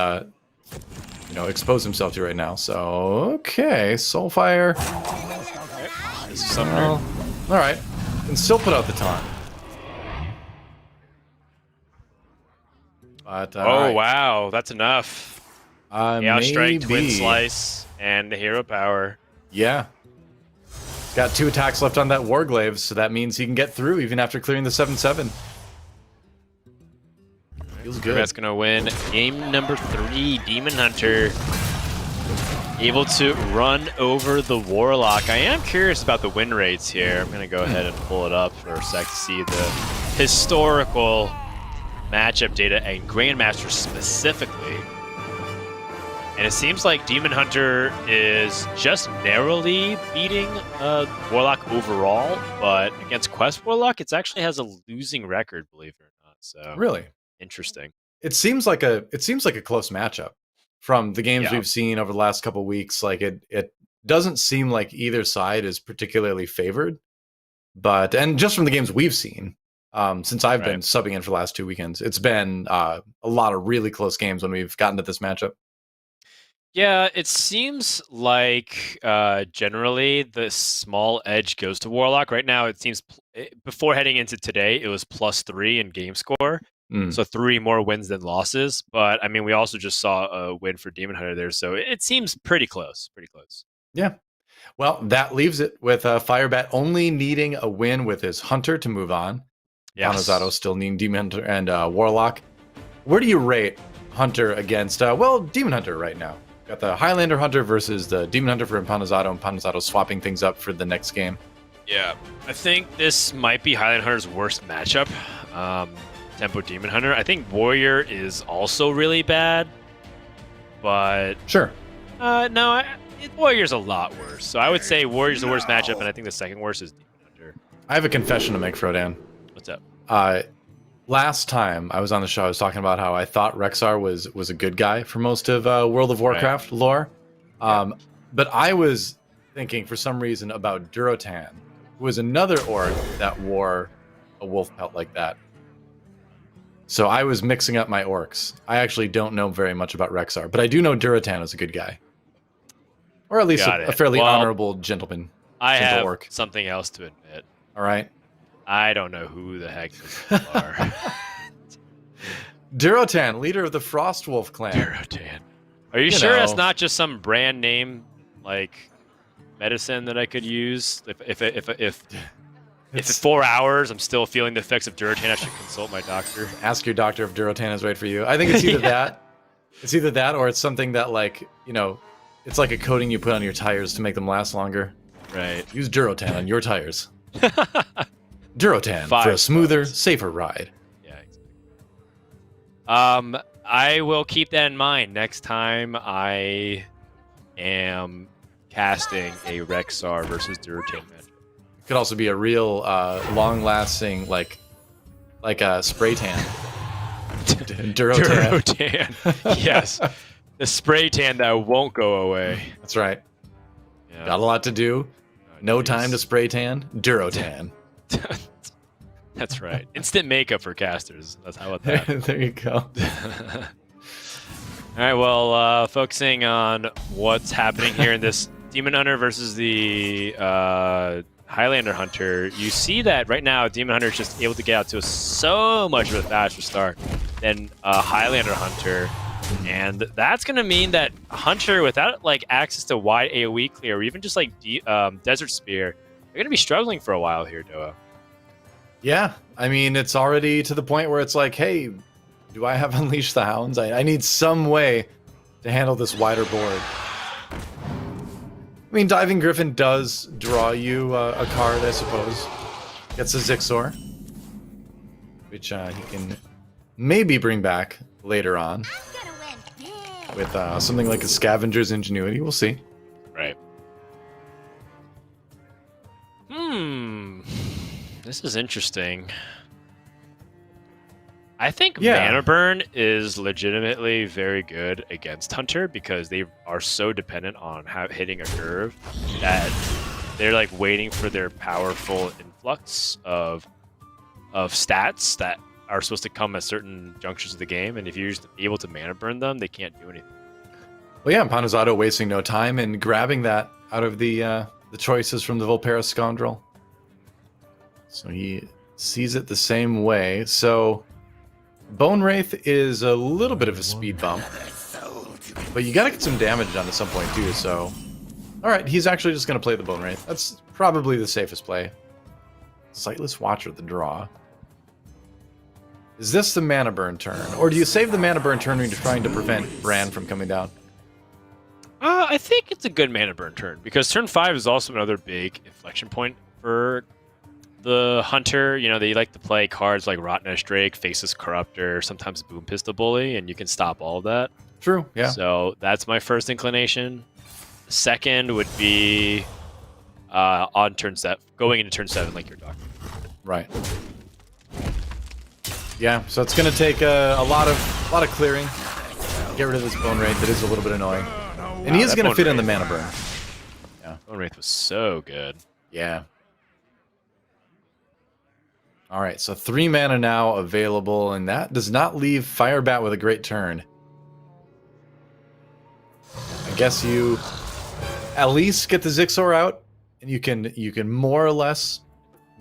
expose himself to right now. So okay, Soulfire. All right, and still put out the taunt. But, wow, that's enough. Yeah, Strike, Twin Slice, and the hero power. Yeah. Got 2 attacks left on that Warglaive, so that means he can get through even after clearing the 7/7. Feels good. That's gonna win game number 3. Demon Hunter able to run over the Warlock. I am curious about the win rates here. I'm gonna go ahead and pull it up for a sec to see the historical matchup data and Grandmasters specifically. And it seems like Demon Hunter is just narrowly beating Warlock overall, but against Quest Warlock, it actually has a losing record, believe it or not. So really interesting. It seems like a close matchup from the games we've seen over the last couple of weeks. Like it doesn't seem like either side is particularly favored, and just from the games we've seen. Since I've been subbing in for the last 2 weekends, it's been a lot of really close games when we've gotten to this matchup. Yeah, it seems like generally the small edge goes to Warlock. Right now, it seems before heading into today, it was +3 in game score. So 3 more wins than losses. But I mean, we also just saw a win for Demon Hunter there. So it seems pretty close. Pretty close. Yeah. Well, that leaves it with Firebat only needing a win with his Hunter to move on. Yes. Empanizado still needing Demon Hunter and Warlock. Where do you rate Hunter against, Demon Hunter right now? Got the Highlander Hunter versus the Demon Hunter for Empanizado. Empanizado swapping things up for the next game. Yeah, I think this might be Highlander Hunter's worst matchup. Tempo Demon Hunter. I think Warrior is also really bad, but sure. No, Warrior's a lot worse. So I would say Warrior's the worst matchup, and I think the second worst is Demon Hunter. I have a confession to make, Frodan. What's up? last time I was on the show, I was talking about how I thought Rexxar was a good guy for most of World of Warcraft lore. But I was thinking for some reason about Durotan, who was another orc that wore a wolf pelt like that. So I was mixing up my orcs. I actually don't know very much about Rexxar, but I do know Durotan is a good guy. Or at least a fairly honorable gentleman. I have orc. something else to admit. All right. I don't know who the heck these people are. Durotan, leader of the Frostwolf clan. Durotan. Are you sure that's not just some brand name like medicine that I could use? If 4 hours I'm still feeling the effects of Durotan, I should consult my doctor. Ask your doctor if Durotan is right for you. I think it's either that. It's either that or it's something that, like, you know, it's like a coating you put on your tires to make them last longer. Right. Use Durotan on your tires. Durotan for a smoother, safer ride. Yeah, exactly. I will keep that in mind next time I am casting a Rexxar versus Durotan match. It could also be a real long-lasting, like a spray tan. Durotan. Durotan. Yes. The spray tan that won't go away. That's right. Yeah. Got a lot to do. No time to spray tan. Durotan. That's right. Instant makeup for casters. That's how about that. There you go. All right. Well, focusing on what's happening here in this Demon Hunter versus the Highlander Hunter, you see that right now Demon Hunter is just able to get out to so much of a faster start than Highlander Hunter. And that's going to mean that Hunter, without like access to wide AoE clear or even just like Desert Spear, they're going to be struggling for a while here, Doa. Yeah, I mean, it's already to the point where it's like, hey, do I have Unleash the Hounds? I need some way to handle this wider board. I mean, Diving Griffin does draw you a card, I suppose. Gets a Zixor, which he can maybe bring back later on with something like a Scavenger's Ingenuity. We'll see. Right. This is interesting. I think Mana Burn is legitimately very good against Hunter because they are so dependent on hitting a curve that they're like waiting for their powerful influx of stats that are supposed to come at certain junctures of the game, and if you're just able to Mana Burn them, they can't do anything. Well, yeah, Empanizado wasting no time and grabbing that out of the choices from the Volpera Scoundrel. So he sees it the same way. So Bone Wraith is a little bit of a speed bump, but you got to get some damage done at some point too. So, all right, he's actually just going to play the Bone Wraith. That's probably the safest play. Sightless Watcher, the draw. Is this the Mana Burn turn, or do you save the Mana Burn turn when you're trying to prevent Bran from coming down? I think it's a good Mana Burn turn because turn 5 is also another big inflection point for the Hunter. You know, they like to play cards like Rottnest Drake, Faceless Corruptor, sometimes Boom Pistol Bully, and you can stop all of that. True, yeah. So that's my first inclination. Second would be on turn 7, going into turn 7 like you're talking. Right. Yeah, so it's going to take a lot of clearing. Get rid of this Bone Wraith. That is a little bit annoying. And he is going to fit in the Mana Burn. Yeah. Bone Wraith was so good. Yeah. All right, so 3 mana now available, and that does not leave Firebat with a great turn. I guess you at least get the Zixor out, and you can more or less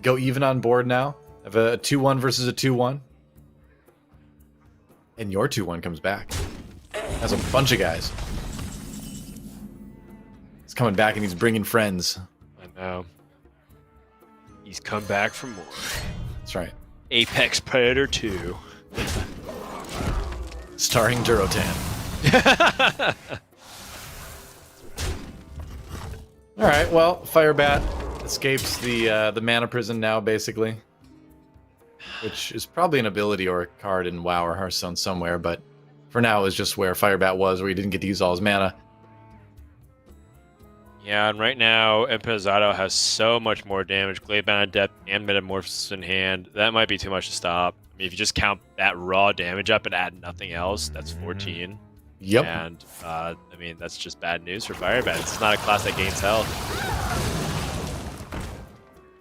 go even on board now. Have a 2-1 versus a 2-1. And your 2-1 comes back. Has a bunch of guys. He's coming back and he's bringing friends. I know. He's come back for more. That's right. Apex Predator 2. Starring Durotan. All right, well, Firebat escapes the mana prison now, basically. Which is probably an ability or a card in WoW or Hearthstone somewhere, but for now it was just where Firebat was, where he didn't get to use all his mana. Yeah, and right now, Empanizado has so much more damage. Gladebound Adept and Metamorphosis in hand. That might be too much to stop. I mean, if you just count that raw damage up and add nothing else, that's 14. Yep. And, I mean, that's just bad news for Firebat. This is not a class that gains health.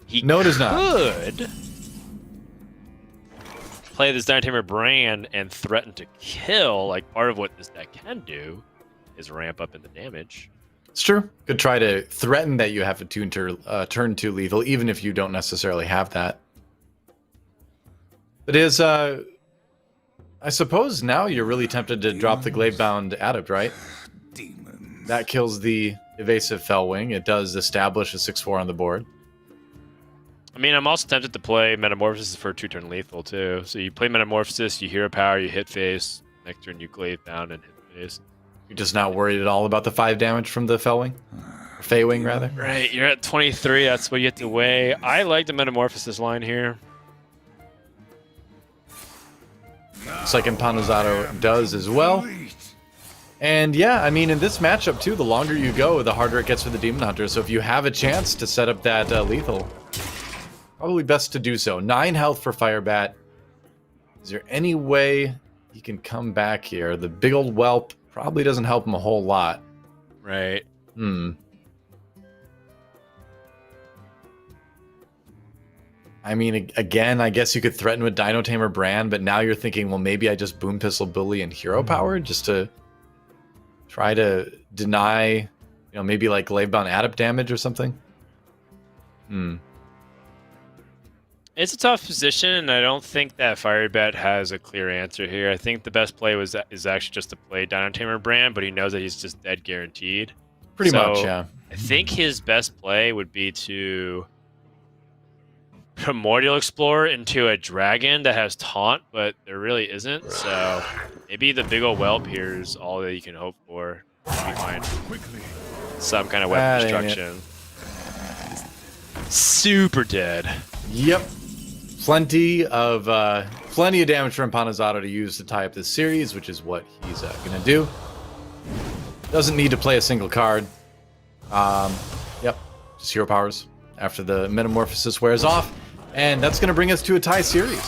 He No, it is not. could play this Dynatamer brand and threaten to kill. Like, part of what this deck can do is ramp up in the damage. It's true. Could try to threaten that you have a turn 2 lethal, even if you don't necessarily have that. But I suppose now you're really tempted to drop the Gladebound Adept, right? Demons. That kills the evasive Fellwing. It does establish a 6/4 on the board. I mean, I'm also tempted to play Metamorphosis for 2-turn lethal, too. So you play Metamorphosis, you hero power, you hit face. Next turn, you Gladebound and hit face. You're just not worried at all about the 5 damage from the Fellwing? Or Feywing, rather? Right, you're at 23. That's what you have to weigh. I like the Metamorphosis line here. Looks like Empanizado does as well. Elite. And yeah, I mean, in this matchup too, the longer you go, the harder it gets for the Demon Hunter. So if you have a chance to set up that lethal, probably best to do so. 9 health for Firebat. Is there any way he can come back here? The big old whelp probably doesn't help him a whole lot. Right. I mean, again, I guess you could threaten with Dino Tamer Brand, but now you're thinking, well, maybe I just Boom Pistol Bully and Hero Power just to try to deny, you know, maybe like Gladebound Adept damage or something. It's a tough position, and I don't think that Firebat has a clear answer here. I think the best play is actually just to play Dino Tamer Brand, but he knows that he's just dead guaranteed. Pretty much, yeah. I think his best play would be to Primordial Explorer into a dragon that has taunt, but there really isn't. So maybe the big ol' whelp here is all that you can hope for. Maybe find Quickly. some kind of weapon That ain't it. destruction. Super dead. Yep. Plenty of damage for Empanizado to use to tie up this series, which is what he's gonna do. Doesn't need to play a single card. Yep, just hero powers after the Metamorphosis wears off, and that's gonna bring us to a tie series.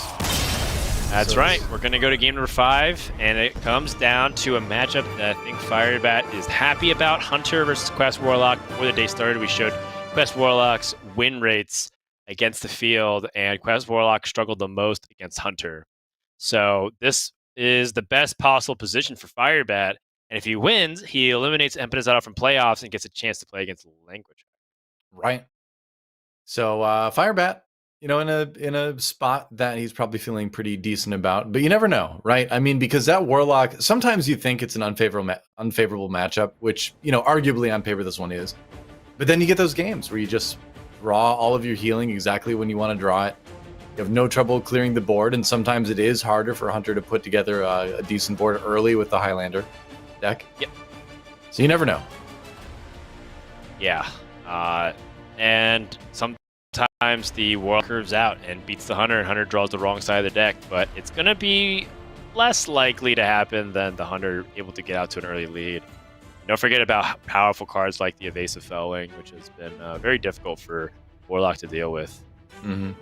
That's right. We're going to go to game number 5, and it comes down to a matchup that I think Firebat is happy about. Hunter versus Quest Warlock. Before the day started, we showed Quest Warlock's win rates against the field, and Quest Warlock struggled the most against Hunter. So this is the best possible position for Firebat, and if he wins, he eliminates Empanizado from playoffs and gets a chance to play against Language. Right. So Firebat, you know, in a spot that he's probably feeling pretty decent about, but you never know, right? I mean, because that Warlock, sometimes you think it's an unfavorable matchup, which, you know, arguably on paper this one is, but then you get those games where you just draw all of your healing exactly when you want to draw it. You have no trouble clearing the board, and sometimes it is harder for Hunter to put together a decent board early with the Highlander deck. Yep. So you never know. Yeah. And sometimes the Warlock curves out and beats the Hunter, and Hunter draws the wrong side of the deck, but it's going to be less likely to happen than the Hunter able to get out to an early lead. Don't forget about powerful cards like the Evasive Fellwing, which has been very difficult for Warlock to deal with. Mm-hmm.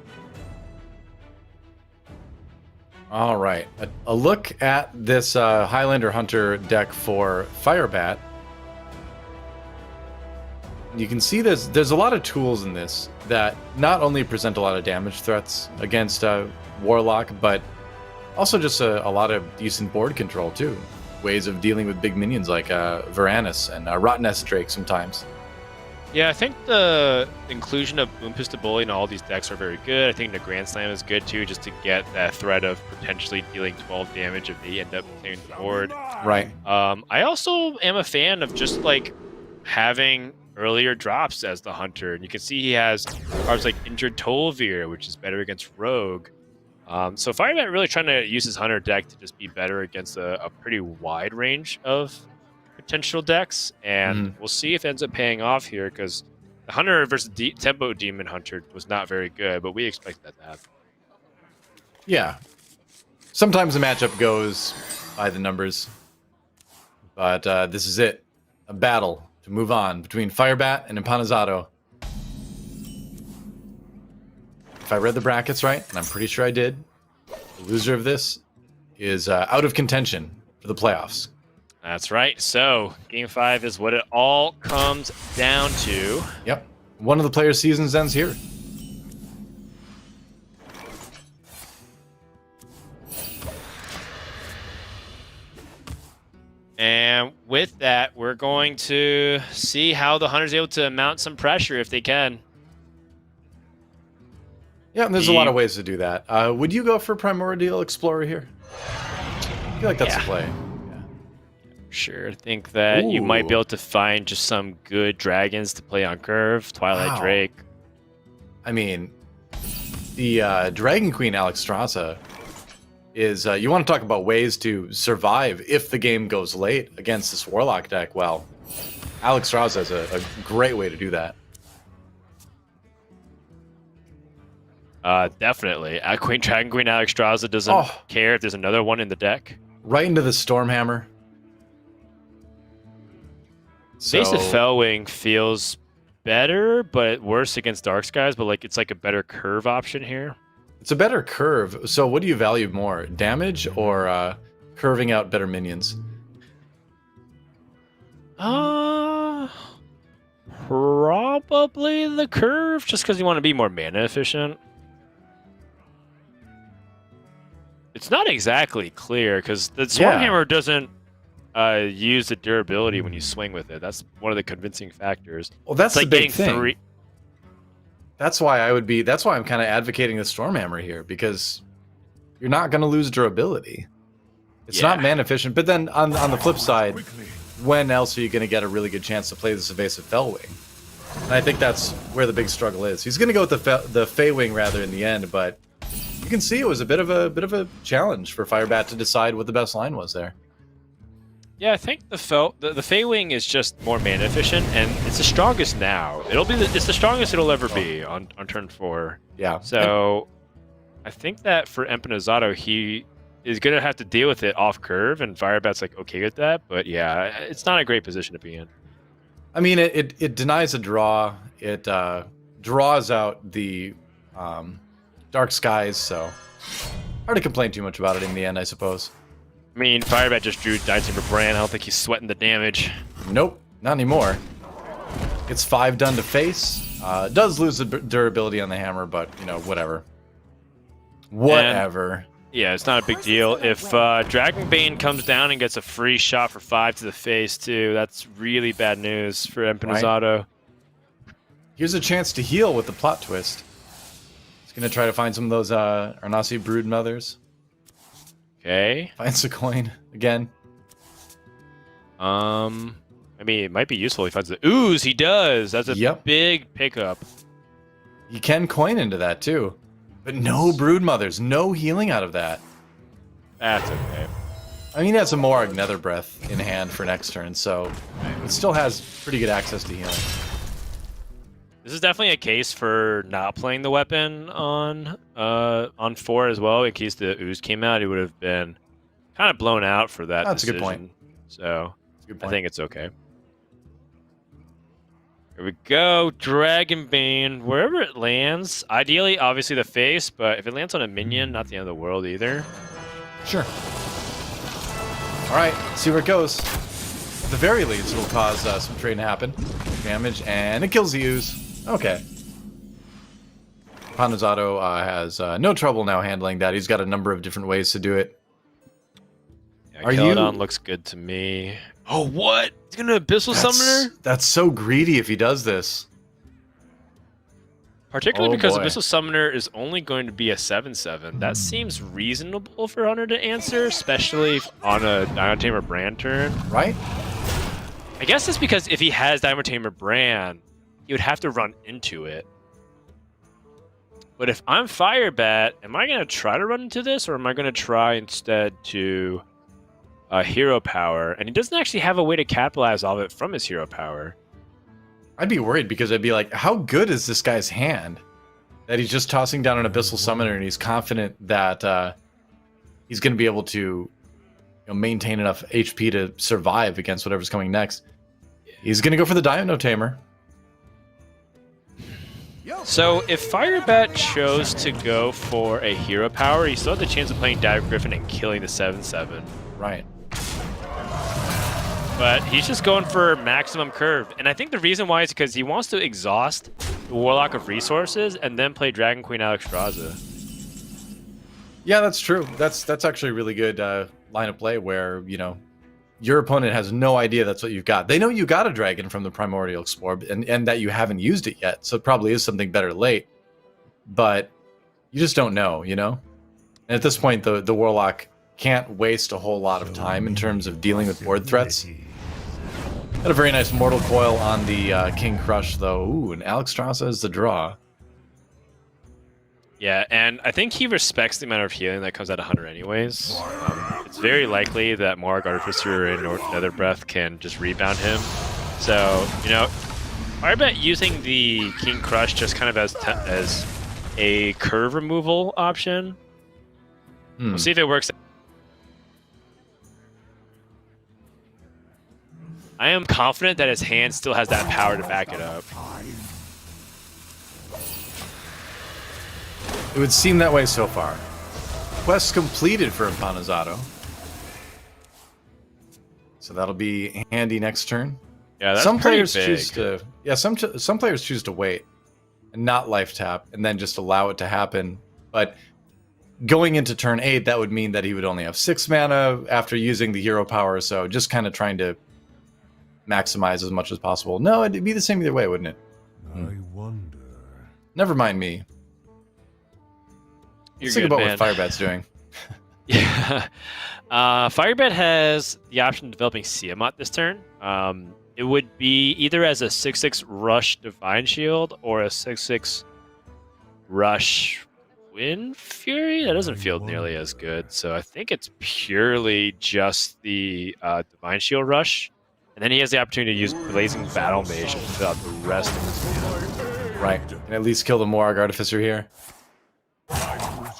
All right. A look at this Highlander Hunter deck for Firebat. You can see there's a lot of tools in this that not only present a lot of damage threats against Warlock, but also just a lot of decent board control too. Ways of dealing with big minions like Varanus and Rottennest Drake sometimes. Yeah, I think the inclusion of Boom Pistol Bully in all these decks are very good. I think the Grand Slam is good too, just to get that threat of potentially dealing 12 damage if they end up clearing the board. Right. I also am a fan of just like having earlier drops as the Hunter. And you can see he has cards like Injured Tolvir, which is better against Rogue. So Firebat really trying to use his Hunter deck to just be better against a pretty wide range of potential decks. And we'll see if it ends up paying off here, because the Hunter versus Tempo Demon Hunter was not very good, but we expect that to happen. Yeah. Sometimes the matchup goes by the numbers. But this is it. A battle to move on between Firebat and Empanizado. If I read the brackets right, and I'm pretty sure I did, the loser of this is out of contention for the playoffs. That's right. So, Game 5 is what it all comes down to. Yep. One of the players' seasons ends here. And with that, we're going to see how the Hunter's able to mount some pressure if they can. Yeah, and there's a lot of ways to do that. Would you go for Primordial Explorer here? I feel like that's a play. Yeah. Sure. I think that you might be able to find just some good dragons to play on curve. Twilight Drake. I mean, the Dragon Queen Alexstrasza is... you want to talk about ways to survive if the game goes late against this Warlock deck. Well, Alexstrasza is a great way to do that. Definitely. Dragon Queen Alexstrasza doesn't care if there's another one in the deck. Right into the Stormhammer. Basic Fellwing feels better, but worse against Dark Skies, but like it's like a better curve option here. It's a better curve. So what do you value more? Damage or curving out better minions? Probably the curve, just because you want to be more mana efficient. It's not exactly clear because the Stormhammer doesn't use the durability when you swing with it. That's one of the convincing factors. Well, that's it's the like big thing. That's why that's why I'm kind of advocating the Stormhammer here, because you're not going to lose durability. It's not mana efficient, but then on the flip side, when else are you going to get a really good chance to play this evasive Fellwing? And I think that's where the big struggle is. He's going to go with the Feywing rather in the end, but you can see it was a bit of a challenge for Firebat to decide what the best line was there. Yeah, I think the Feywing is just more mana efficient, and it's the strongest now. It's the strongest it'll ever be on turn 4. Yeah. So I think that for Empanizado, he is gonna have to deal with it off curve, and Firebat's like okay with that. But yeah, it's not a great position to be in. I mean, it denies a draw. It draws out the Dark Skies, so hard to complain too much about it in the end, I suppose. I mean, Firebat just drew Dimetember Brand. I don't think he's sweating the damage. Nope, not anymore. Gets 5 done to face. Does lose the durability on the hammer, but, you know, whatever. Whatever. And, yeah, it's not a big deal. If Dragonbane comes down and gets a free shot for 5 to the face, too, that's really bad news for Empanizado. Right. Here's a chance to heal with the plot twist. He's going to try to find some of those Arnasi Brood Mothers. Okay. Finds a coin again. I mean, it might be useful if he finds the ooze. He does. That's a big pickup. You can coin into that too, but no Brood Mothers, no healing out of that. That's okay. I mean, he has a Morag Nether Breath in hand for next turn, so it still has pretty good access to healing. This is definitely a case for not playing the weapon on 4 as well. In case the ooze came out, it would have been kind of blown out for that. That's decision. a good point. So I think it's okay. Here we go, Dragonbane. Wherever it lands, ideally, obviously the face, but if it lands on a minion, not the end of the world either. Sure. All right, see where it goes. At the very least, it'll cause some trade to happen. Damage, and it kills the ooze. Okay. Empanizado has no trouble now handling that. He's got a number of different ways to do it. Yeah, Keladon looks good to me. Oh, what? He's gonna Abyssal Summoner? That's so greedy if he does this. Particularly because Abyssal Summoner is only going to be a 7/7. That seems reasonable for Hunter to answer, especially on a Diamond Brand turn. Right? I guess it's because if he has Diamond Brand, he would have to run into it. But if I'm Firebat, am I going to try to run into this, or am I going to try instead to Hero Power? And he doesn't actually have a way to capitalize all of it from his Hero Power. I'd be worried because I'd be like, how good is this guy's hand? That he's just tossing down an Abyssal Summoner and he's confident that he's going to be able to maintain enough HP to survive against whatever's coming next. He's going to go for the Dino Tamer. So if Firebat chose to go for a hero power, he still had the chance of playing Dive Griffin and killing the 7/7. Right. But he's just going for maximum curve. And I think the reason why is because he wants to exhaust the Warlock of resources and then play Dragon Queen Alexstrasza. Yeah, that's true. That's actually a really good line of play where, you know, your opponent has no idea that's what you've got. They know you got a dragon from the Primordial Explorer and that you haven't used it yet, so it probably is something better late. But you just don't know, you know? And at this point, the Warlock can't waste a whole lot of time in terms of dealing with board threats. Got a very nice Mortal Coil on the King Crush, though. Ooh, and Alexstrasza is the draw. Yeah, and I think he respects the amount of healing that comes out of Hunter anyways. It's very likely that Morag Artificer and Nether Breath can just rebound him. So, you know, Firebat using the King Crush just kind of as a curve removal option. We'll see if it works. I am confident that his hand still has that power to back it up. It would seem that way so far. Quest completed for Empanizado. So that'll be handy next turn. Yeah, that's some pretty players big. choose to some players choose to wait and not life tap and then just allow it to happen. But going into turn 8, that would mean that he would only have 6 mana after using the hero power, so just kind of trying to maximize as much as possible. No, it'd be the same either way, wouldn't it? I wonder. Never mind me. You're Let's think good, about man. what Firebat's doing. Yeah. Firebat has the option of developing Tiamat this turn. It would be either as a 6/6 Rush Divine Shield or a 6/6 Rush Wind Fury. That doesn't feel nearly as good. So I think it's purely just the Divine Shield Rush. And then he has the opportunity to use Blazing Battle Mage to fill out the rest of his mana. Right. Can at least kill the Morag Artificer here.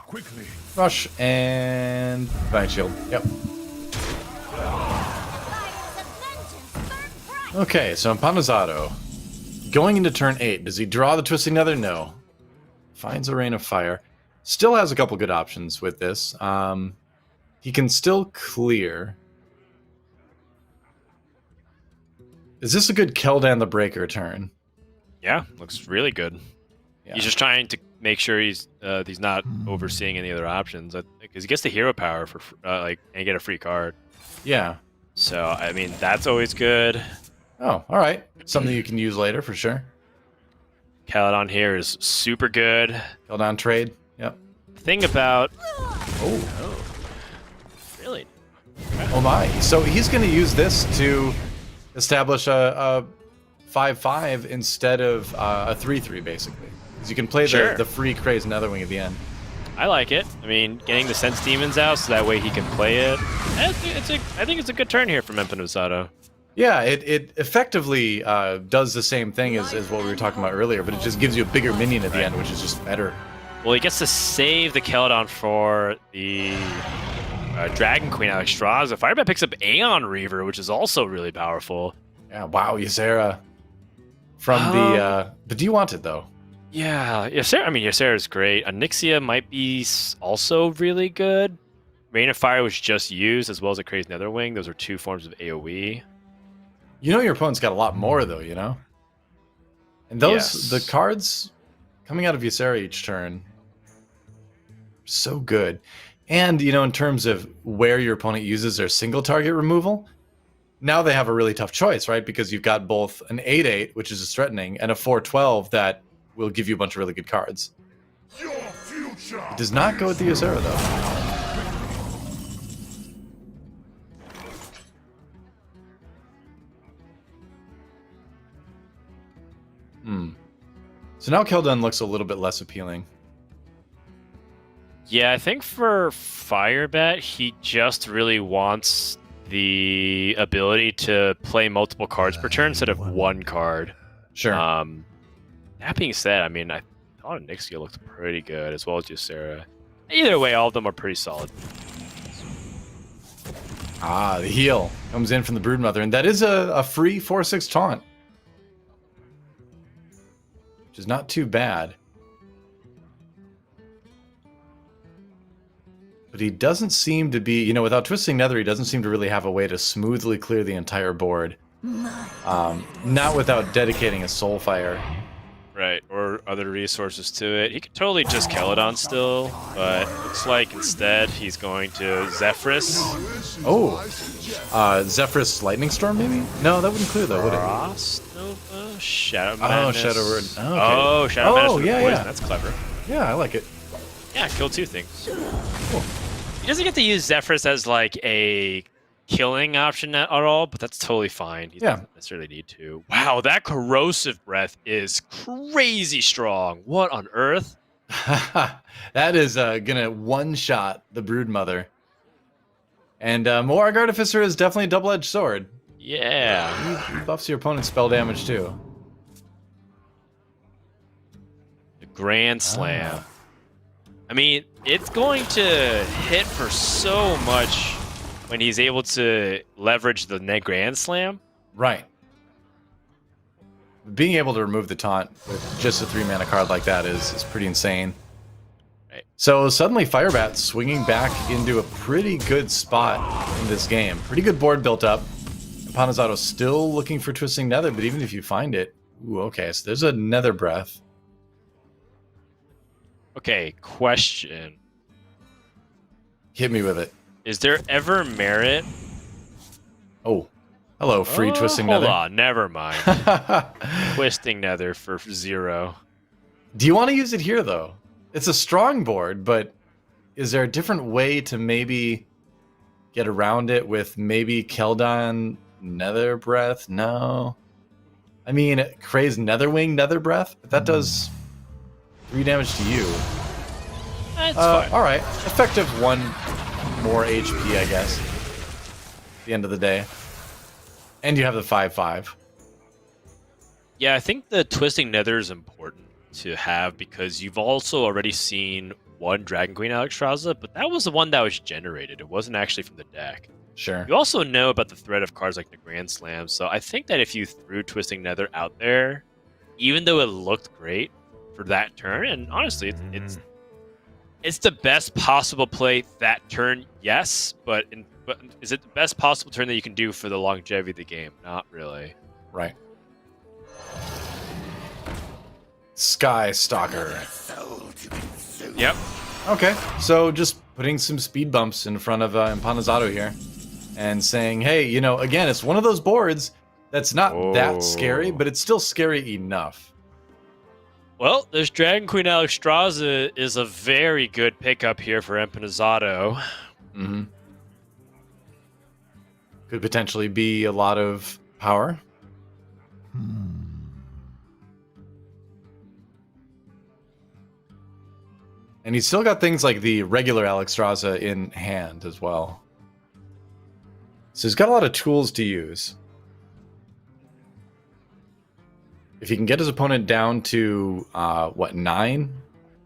Quickly. Rush and Divine Shield. Yep. Okay, so Empanizado. Going into turn 8, does he draw the Twisting Nether? No. Finds a Rain of Fire. Still has a couple good options with this. He can still clear. Is this a good Keldan the Breaker turn? Yeah, looks really good. Yeah. He's just trying to make sure he's not overseeing any other options because he gets the hero power for and get a free card. Yeah. So I mean that's always good. Oh, all right. Something you can use later for sure. Caledon here is super good. Keldan trade. Yep. Thing about Oh. really Oh my. So he's going to use this to establish a 5/5 instead of a 3/3 basically. Because you can play Sure. the free Crazed Netherwing at the end. I like it. I mean, getting the Sense Demons out so that way he can play it. I think it's a good turn here from Empanizado. Yeah, it effectively does the same thing as what we were talking about earlier, but it just gives you a bigger minion at the end, which is just better. Well, he gets to save the Caledon for the Dragon Queen Alexstrasza. Firebat picks up Aeon Reaver, which is also really powerful. Yeah, wow, Ysera. From but do you want it though? Yeah, Ysera. I mean, Ysera is great. Onyxia might be also really good. Rain of Fire was just used, as well as a Crazed Netherwing. Those are 2 forms of AoE. You know your opponent's got a lot more though, you know? And those, Yes. the cards coming out of Ysera each turn, so good. And, you know, in terms of where your opponent uses their single target removal, now they have a really tough choice, right? Because you've got both an 8/8, which is just threatening, and a 4/12 that will give you a bunch of really good cards. Your future. It does not go with the Ysera, though. So now Keldon looks a little bit less appealing. Yeah, I think for Firebat, he just really wants the ability to play multiple cards per turn instead of 1 card. Sure. That being said, I mean, I thought Onyxia looked pretty good, as well as Ysera. Either way, all of them are pretty solid. Ah, the heal comes in from the Broodmother, and that is a free 4/6 taunt, which is not too bad. But he doesn't seem to be, without Twisting Nether, he doesn't seem to really have a way to smoothly clear the entire board. Not without dedicating a Soulfire. Right, or other resources to it. He could totally just Keladon still, but looks like instead he's going to Zephyrus. Oh, Zephyrus Lightning Storm, maybe? No, that wouldn't clear, though, would it? Frost Nova? Shadow Madness. Shadow Word. Oh, okay. Oh, Shadow Madness. Yeah, Poison. yeah. That's clever. Yeah, I like it. Yeah, kill 2 things. Cool. He doesn't get to use Zephyrus as like a killing option at all, but that's totally fine. He doesn't necessarily need to. Wow, that corrosive breath is crazy strong. What on earth? That is gonna one-shot the Broodmother. And Moarg Artificer is definitely a double-edged sword. Yeah. He buffs your opponent's spell damage too. The Grand Slam. I mean, it's going to hit for so much when he's able to leverage the Grand Slam. Right. Being able to remove the taunt with just a 3-mana card like that is pretty insane. Right. So suddenly Firebat swinging back into a pretty good spot in this game. Pretty good board built up. Empanizado still looking for Twisting Nether, but even if you find it... Ooh, okay, so there's a Nether Breath. Okay, question. Hit me with it. Is there ever merit? Oh. Hello, free Twisting Nether. Hold on, never mind. Twisting Nether for 0. Do you want to use it here, though? It's a strong board, but is there a different way to maybe get around it with maybe Keldon Nether Breath? No. I mean, Craze Netherwing Nether Breath, but that does 3 damage to you. That's fine. Alright. Effective 1 more HP, I guess. At the end of the day. And you have the 5/5. Yeah, I think the Twisting Nether is important to have because you've also already seen one Dragon Queen Alexstrasza, but that was the one that was generated. It wasn't actually from the deck. Sure. You also know about the threat of cards like the Grand Slam, so I think that if you threw Twisting Nether out there, even though it looked great for that turn, and honestly, it's the best possible play that turn, yes, but is it the best possible turn that you can do for the longevity of the game? Not really. Right. Sky Stalker. Yep. Okay, so just putting some speed bumps in front of Empanizado here. And saying, hey, again, it's one of those boards that's not that scary, but it's still scary enough. Well, this Dragon Queen Alexstrasza is a very good pickup here for Empanizado. Mm-hmm. Could potentially be a lot of power. And he's still got things like the regular Alexstrasza in hand as well. So he's got a lot of tools to use. If he can get his opponent down to, 9?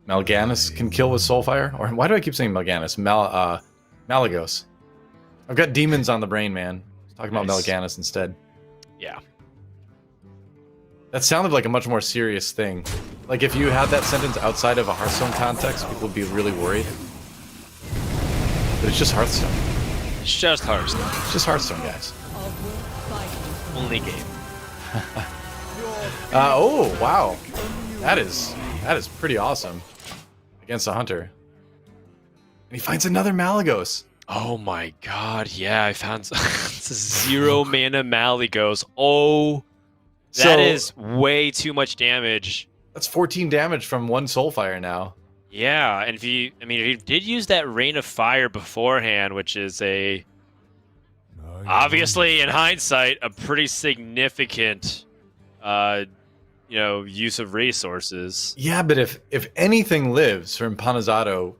Mal'Ganis can kill with Soulfire? Or why do I keep saying Mal'Ganis? Malygos. I've got demons on the brain, man. Talking about Mal'Ganis instead. Yeah. That sounded like a much more serious thing. Like, if you had that sentence outside of a Hearthstone context, people would be really worried. But it's just Hearthstone. It's just Hearthstone. It's just Hearthstone, guys. Only game. Oh, wow. That is pretty awesome. Against a Hunter. And he finds another Malygos. Oh my god, yeah, I found it's a 0 mana Malygos. Oh, that is way too much damage. That's 14 damage from one Soulfire now. Yeah, and if you did use that Rain of Fire beforehand, which is obviously in hindsight a pretty significant use of resources. Yeah, but if anything lives from Empanizado,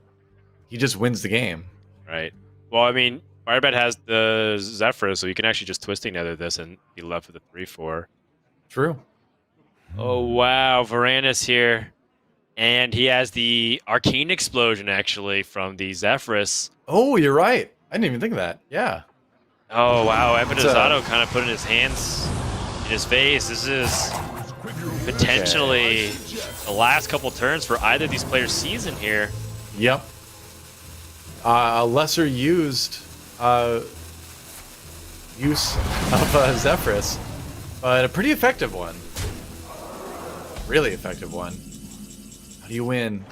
he just wins the game. Right. Well, I mean, Firebat has the Zephyr, so you can actually just Twisting Nether this and be left with a 3/4. True. Oh wow, Varanus here. And he has the Arcane Explosion, actually, from the Zephyrus. Oh, you're right. I didn't even think of that. Yeah. Oh, wow. Empanizado kind of putting his hands in his face. This is potentially the last couple turns for either of these players' season here. Yep. A lesser used use of Zephyrus, but a pretty effective one. Really effective one. How do you win?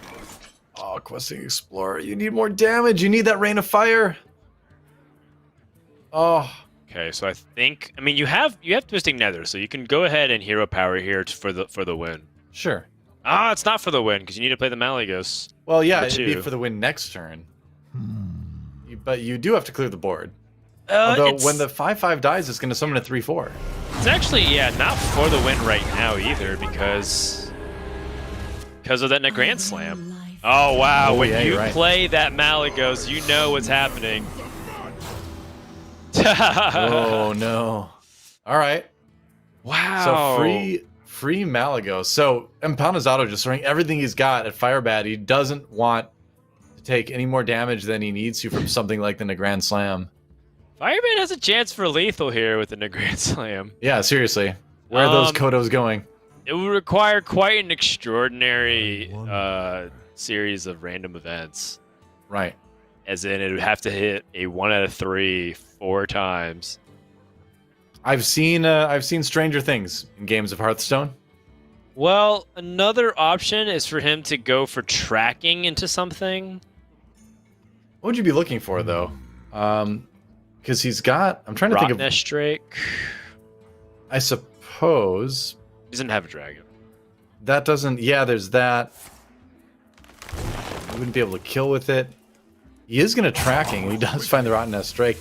Oh, Questing Explorer. You need more damage. You need that Rain of Fire. Oh. Okay, so I mean, you have Twisting Nether, so you can go ahead and hero power here for the win. Sure. Ah, it's not for the win because you need to play the Malagos. Well, yeah, it'd be for the win next turn. But you do have to clear the board. Although when the 5/5 dies, it's going to summon a 3/4. It's actually, yeah, not for the win right now either because of that Grand Slam. Oh, wow. When you play that Malagos, you know what's happening. Oh, no. All right. Wow. So free Malagos. So Empanizado just throwing everything he's got at Firebat. He doesn't want to take any more damage than he needs to from something like the Grand Slam. Firebat has a chance for lethal here with the Grand Slam. Yeah, seriously. Where are those Kodos going? It would require quite an extraordinary series of random events. Right. As in, it would have to hit a 1 out of 3 4 times. I've seen stranger things in games of Hearthstone. Well, another option is for him to go for tracking into something. What would you be looking for, though? Because he's got... I'm trying to think of... Rottnest Drake. I suppose... He doesn't have a dragon. That doesn't... Yeah, there's that. He wouldn't be able to kill with it. He is going to tracking, and he does find the Rottnest Drake.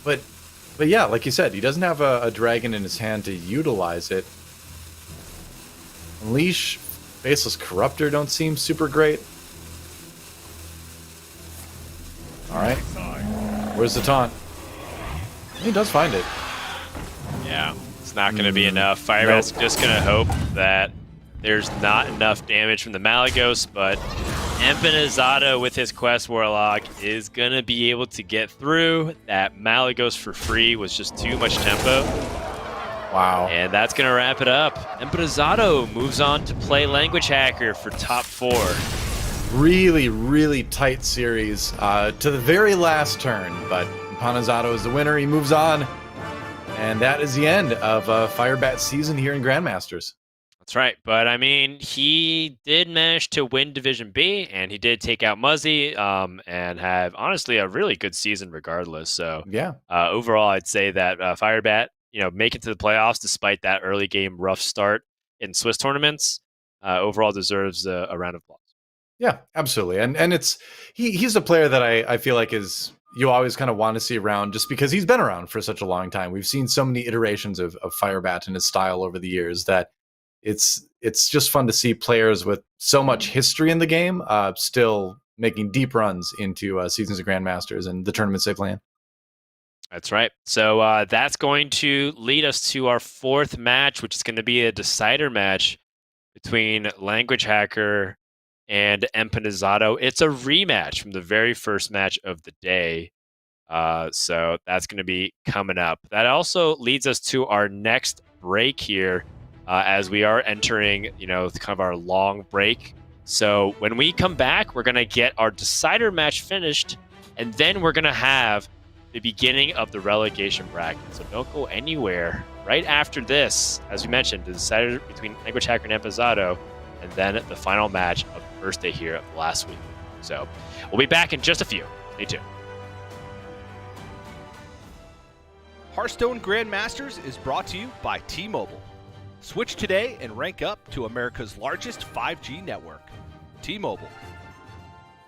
But yeah, like you said, he doesn't have a dragon in his hand to utilize it. Unleash, Faceless Corruptor don't seem super great. Alright. Where's the taunt? He does find it. Yeah, it's not going to be enough. Firebat's just going to hope that there's not enough damage from the Malagos, but Empanizado with his Quest Warlock is going to be able to get through. That Malagos for free was just too much tempo. Wow. And that's going to wrap it up. Empanizado moves on to play Language Hacker for top 4. Really, really tight series to the very last turn, but Empanizado is the winner. He moves on. And that is the end of Firebat's season here in Grandmasters. That's right. But, I mean, he did manage to win Division B, and he did take out Muzzy and have, honestly, a really good season regardless. So, yeah. Overall, I'd say that Firebat, make it to the playoffs despite that early game rough start in Swiss tournaments, overall deserves a round of applause. Yeah, absolutely. And he's a player that I feel like is you always kind of want to see around just because he's been around for such a long time. We've seen so many iterations of Firebat and his style over the years that it's just fun to see players with so much history in the game still making deep runs into seasons of Grandmasters and the tournaments they play in. That's right. So that's going to lead us to our 4th match, which is going to be a decider match between Language Hacker and Empanizado. It's a rematch from the very first match of the day. So that's going to be coming up. That also leads us to our next break here as we are entering, kind of our long break. So when we come back, we're going to get our decider match finished, and then we're going to have the beginning of the relegation bracket. So don't go anywhere. Right after this, as we mentioned, the decider between Language Hacker and Empanizado, and then the final match of the first day here of last week. So we'll be back in just a few. Stay tuned. Hearthstone Grandmasters is brought to you by T-Mobile. Switch today and rank up to America's largest 5G network. T-Mobile.